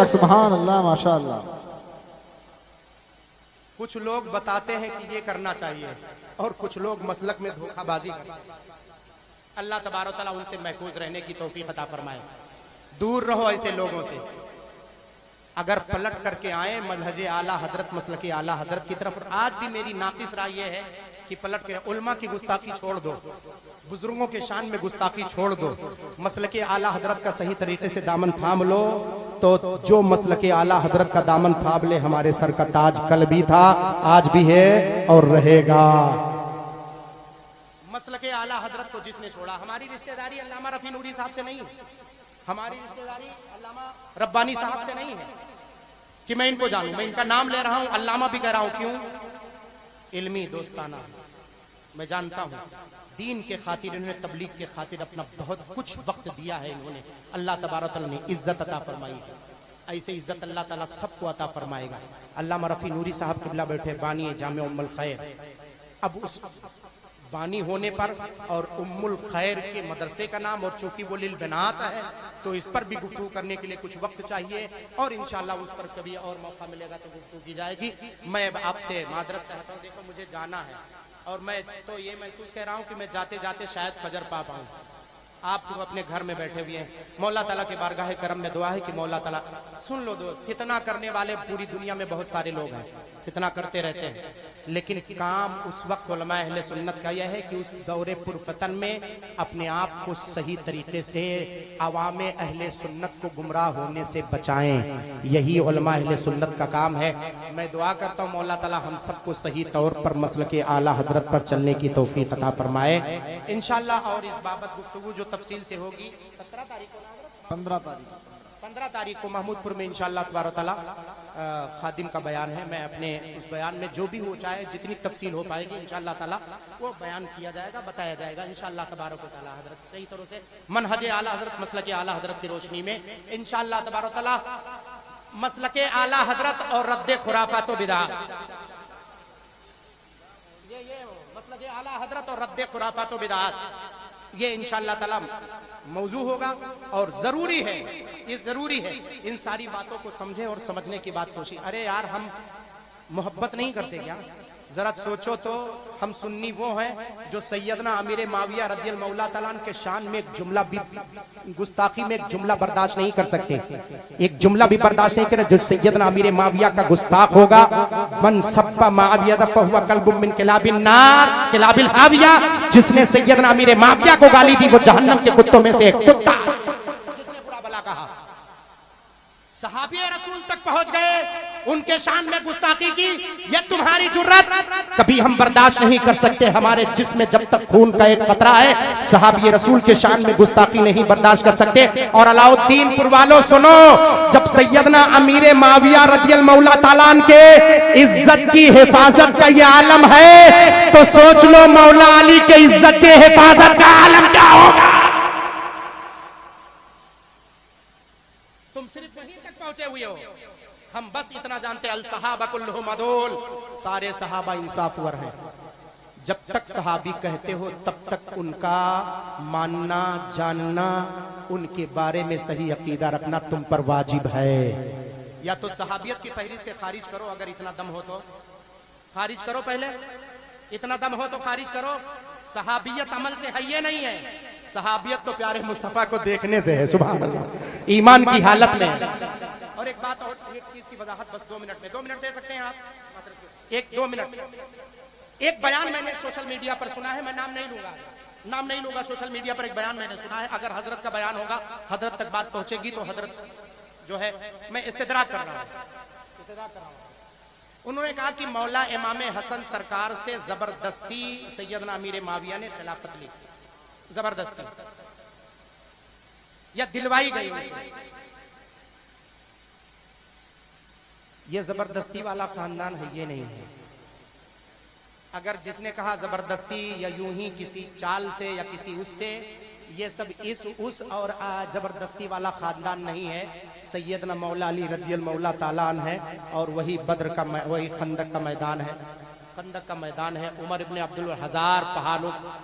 [SPEAKER 3] सुभान अल्लाह, माशाअल्लाह।
[SPEAKER 1] कुछ लोग बताते हैं कि ये करना चाहिए और कुछ लोग मसलक में धोखाबाजी करते हैं। अल्लाह तबारक व तआला उनसे महफूज रहने की तौफीक अता फरमाए। दूर रहो ऐसे लोगों से। अगर पलट करके आए मनहजे आला हजरत, मसलके आला हजरत की तरफ। और आज भी मेरी नाकिस राय ये है कि पलट के उल्मा की गुस्ताखी छोड़ दो, बुजुर्गों के शान में गुस्ताखी छोड़ दो, मसलके आला हजरत का सही तरीके से दामन थाम लो। तो जो मसलके आला हजरत का दामन थाम ले, हमारे सर का ताज कल भी था, आज भी है और रहेगा। मसलके आला हजरत को जिसने छोड़ा, हमारी रिश्तेदारी अल्लामा रफी नूरी साहब से नहीं, हमारी रिश्तेदारी अल्लामा रब्बानी साहब से नहीं है कि मैं इनको जानूं। मैं इनका नाम ले रहा हूं, अल्लामा भी कह रहा हूं। क्यों? इल्मी दोस्ताना। मैं जानता हूं दीन के खातिर इन्होंने, तबलीग के खातिर अपना बहुत कुछ वक्त दिया है इन्होंने। अल्लाह तबारक तआला ने इज्जत अता फरमाई है। ऐसे इज्जत अल्लाह ताला सबको अता फरमाएगा। अल्लामा रफी नूरी साहब किबला बैठे बानी जामे उम्मुल खैर। अब उस बानी होने पर और उम्मुल खैर के मदरसे का नाम, और चूंकि वो लिल बनात है तो इस पर भी गुफ्तगू करने के लिए कुछ वक्त चाहिए और इंशाल्लाह उस पर कभी और मौका मिलेगा तो गुफ्तगू की जाएगी। मैं आपसे मादरत चाहता हूँ, देखो मुझे जाना है और मैं तो ये महसूस कह रहा हूँ कि मैं जाते जाते शायद फजर पा पाऊँ। आप तो अपने घर में बैठे हुए हैं, मौला ताला के बारगाह करम में दुआ है कि मौला ताला सुन लो। दो फितना करने वाले पूरी दुनिया में बहुत सारे लोग हैं, फितना करते रहते हैं, लेकिन काम उस वक्त उलमा अहले सुन्नत का यह है कि उस दौरे पुरफतन में अपने आप को सही तरीके से अवामे अहले सुन्नत को गुमराह होने से बचाएं। यही उलमा अहले सुन्नत का काम है। मैं दुआ करता हूँ मौला ताला हम सबको सही तौर पर मसलके आला हजरत पर चलने की तौफीक अता फरमाए इंशाअल्लाह। और इस बाबत गुफ्तगू जो तफसील से होगी 15 तारीख को महमूदपुर में इंशाअल्लाह तबारक तआला खादिम का बयान है। मैं अपने उस बयान में जो भी हो चाहे जितनी तफसील हो पाएगी इंशाअल्लाह ताला वो बयान किया जाएगा, बताया जाएगा इंशाअल्लाह तबारक तआला। हजरत सही तरह से मनहजे आला हजरत मसलके आला हजरत की रोशनी में इंशाअल्लाह तबारक तआला मसलके आला हजरत और रद्द खुराफात व बिदअत, ये मसलके आला हजरत और रद्द खुराफात व बिदअत, ये इंशाअल्लाह ताला मौजू होगा। और जरूरी है, ये जरूरी है इन सारी बातों को समझे और समझने की बात कोशिश। अरे यार हम मोहब्बत नहीं करते क्या? जरा सोचो तो, हम सुन्नी वो हैं जो सैयदना अमीर माविया रज़ियल्लाहु मौला तआला के शान में एक जुमला भी, गुस्ताखी में एक जुमला बर्दाश्त नहीं कर सकते, एक जुमला भी बर्दाश्त नहीं करे जो सैयदना अमीर माविया का गुस्ताख होगा। मन सब्बा माविया फहुवा कल्बुम मिन किलाबिन नार किलाबिल हाविया, जिसने सैयदना अमीर माविया को गाली दी वो जहन्नम के कुत्तों में से एक कुत्ता, जिसने बुरा भला कहा। सहाबी रसूल तक पहुंच गए, उनके शान में गुस्ताखी की, यह तुम्हारी जुर्रत कभी हम बर्दाश्त नहीं कर सकते। हमारे जिस्म में जब तक खून का एक कतरा है सहाबी रसूल के शान में गुस्ताखी नहीं बर्दाश्त कर सकते। और अलाउद्दीनपुर वालों सुनो, जब सैयदना अमीर माविया रज़ियल्लाहु मौला ताला के इज्जत की हिफाजत का ये आलम है तो सोच लो मौला अली के इज्जत के हिफाजत का आलम क्या होगा। तुम सिर्फ वहीं तक पहुंचे हुए हो, हम बस इतना जानते अल सहाबा कुल्लुहुम अदूल, सारे सहाबा इंसाफवर हैं। जब तक सहाबी कहते हो तब तक उनका मानना जानना, उनके बारे में सही अकीदा रखना तुम पर वाजिब है। या तो सहाबियत की फहरिस्त से खारिज करो, अगर इतना दम हो तो खारिज करो, पहले इतना दम हो तो खारिज करो। सहाबियत अमल से है ये नहीं है, सहाबियत तो प्यारे मुस्तफा को देखने से है, सुभान अल्लाह, ईमान की हालत में। और एक बात और, एक चीज की वजाहत बस 2 मिनट में, 2 मिनट दे सकते हैं आप? 1-2 मिनट। एक बयान मैंने सोशल मीडिया पर सुना है, मैं नाम नहीं लूंगा, सोशल मीडिया पर एक बयान मैंने सुना है। अगर हजरत का बयान होगा, हजरत तक बात पहुंचेगी तो हजरत जो है, मैं इस्तेदराज कर रहा हूं। उन्होंने कहा कि मौला इमाम हसन सरकार से जबरदस्ती सैयदना अमीर माविया ने खिलाफत ली, जबरदस्ती या दिलवाई गई उसे। ये जबरदस्ती वाला खानदान है, ये नहीं है। अगर जिसने कहा जबरदस्ती या यूं ही किसी चाल से या किसी उससे, ये सब इस उस और जबरदस्ती वाला खानदान नहीं है। सैयदना मौला अली रज़ियल्लाहु मौला ताला अन्हु है और वही बद्र का, वही खंदक का मैदान है, खंदक का मैदान है। उमर इब्ने अब्दुल 1000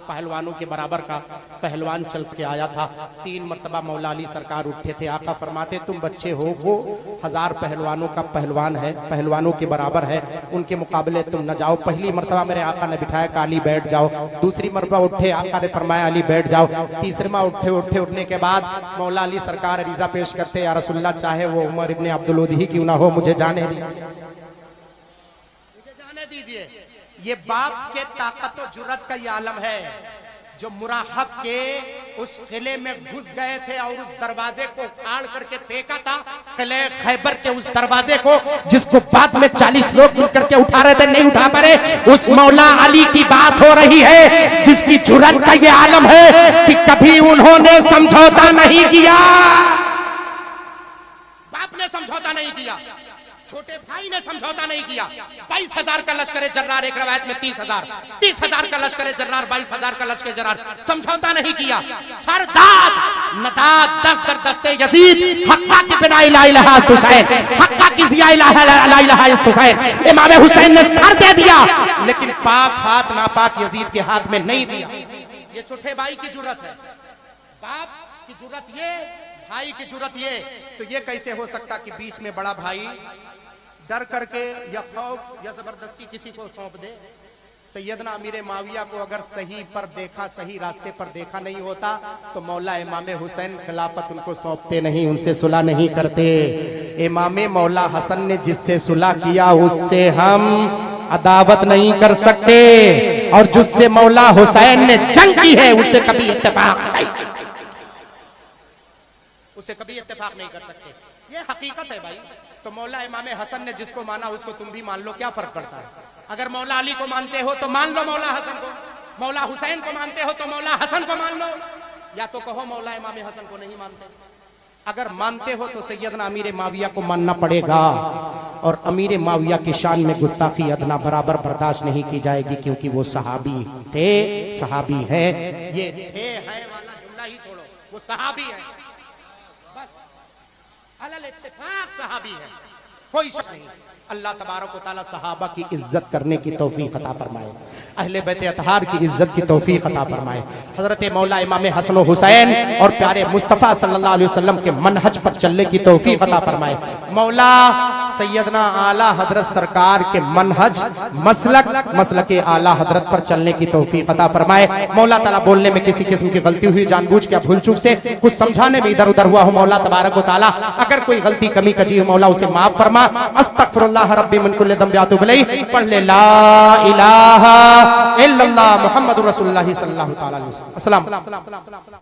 [SPEAKER 1] पहलवानों के बराबर का पहलवान चल के आया था। 3 मरतबा मौला अली सरकार उठे थे, आका फरमाते तुम बच्चे हो, वो 1000 पहलवानों का पहलवान है, पहलवानों के बराबर है, उनके मुकाबले तुम न जाओ। पहली मरतबा मेरे आका ने बिठाया कि अली बैठ जाओ, दूसरी मरतबा उठे, आका ने फरमाया अली बैठ जाओ, तीसरी बार उठने के बाद मौला अली सरकार अरीजा पेश करते, या रसूलल्लाह चाहे वो उमर इब्ने अब्दुल उदही क्यों ना हो, मुझे जाने दीजिए। ये बाप के ताकत और जुर्रत का ये आलम है जो मुराहब के उस किले में घुस गए थे और उस दरवाजे को फाड़ करके फेंका था, किले खैबर के उस दरवाजे को, जिसको बाद में 40 लोग मिलकर के उठा रहे थे, नहीं उठा पा रहे। उस मौला अली की बात हो रही है जिसकी जुर्रत का ये आलम है कि कभी उन्होंने समझौता नहीं किया, बाप ने समझौता नहीं किया। छोटे भाई ने समझौता नहीं किया। 22,000 का लश्कर जर्रार, एक रवायत में 30,000, 30,000 का लश्कर जर्रार, 22,000 का लश्कर जर्रार, समझौता नहीं किया। सरदाद नदाद 10 दर दस्ते यजीद, हक्का की बिना इला इलाहा हुसैन, हक्का की जिया इला इलाहा हुसैन, इमाम हुसैन ने सर दे दिया, लेकिन पाक हाथ नापाक यजीद के हाथ में नहीं दिया। ये छोटे भाई की जुर्रत है, बाप की जुर्रत ये, भाई की जुर्रत ये। तो ये कैसे हो सकता कि बीच में बड़ा भाई डर करके या खौफ या जबरदस्ती किसी को सौंप दे। सैयदना अमीर माविया को अगर सही पर देखा, सही रास्ते पर देखा नहीं होता तो मौला इमाम हुसैन खिलाफत उनको सौंपते नहीं, उनसे सुलह नहीं करते। इमाम मौला हसन ने जिससे सुलह किया उससे हम अदावत नहीं कर सकते, और जिससे मौला हुसैन ने जंग की है उससे कभी इत्तेफाक नहीं, उसे कभी इत्तेफाक नहीं कर सकते। ये हकीकत है भाई। तो मौला इमाम हसन ने जिसको माना उसको तुम भी मान लो, क्या फर्क पड़ता है। अगर मौला अली को मानते हो तो मान लो मौला हसन को, मौला हुसैन को मानते हो तो मौला हसन को मान लो, या तो कहो मौला इमाम हसन को नहीं मानते। अगर मानते हो तो सैयदना अमीर माविया को मानना पड़ेगा, और अमीर माविया की शान में गुस्ताखी अदना बराबर बर्दाश्त नहीं की जाएगी, क्योंकि वो सहाबी थे, सहाबी है। ये थे है वाला जुमला ही छोड़ो, वो सहाबी है, बस अलल इत्तेफाक सहाबी है, कोई शक नहीं। अल्लाह तबारक व तआला सहाबा की इज्जत करने की तौफीक अता फरमाए, अहले बैत अतहार की इज्जत की तौफीक अता फरमाए। हजरत मौला इमाम हसन व हुसैन और प्यारे मुस्तफ़ा सल्लल्लाहु अलैहि वसल्लम के मनहज पर चलने की तौफीक अता फरमाए। मौला सैयदना आला हजरत सरकार के मनहज मसलक आला हजरत पर चलने की तौफीक अता फरमाए। मौला ताला बोलने में किसी किस्म की गलती हुई, जानबूझ के भूल चूक से कुछ समझाने में इधर उधर हुआ हो, मौला तबारक व तआला अगर कोई गलती कमी कजी हो मौला उसे माफ फरमा। अस्तगफिरुल्लाह रब्बी मिन कुल्लि ज़ंबि व अतूबु इलैहि। पढ़ ले ला इलाहा इल्लल्लाह मुहम्मदुर रसूलुल्लाह सल्लल्लाहु अलैहि वसल्लम। अस्सलाम।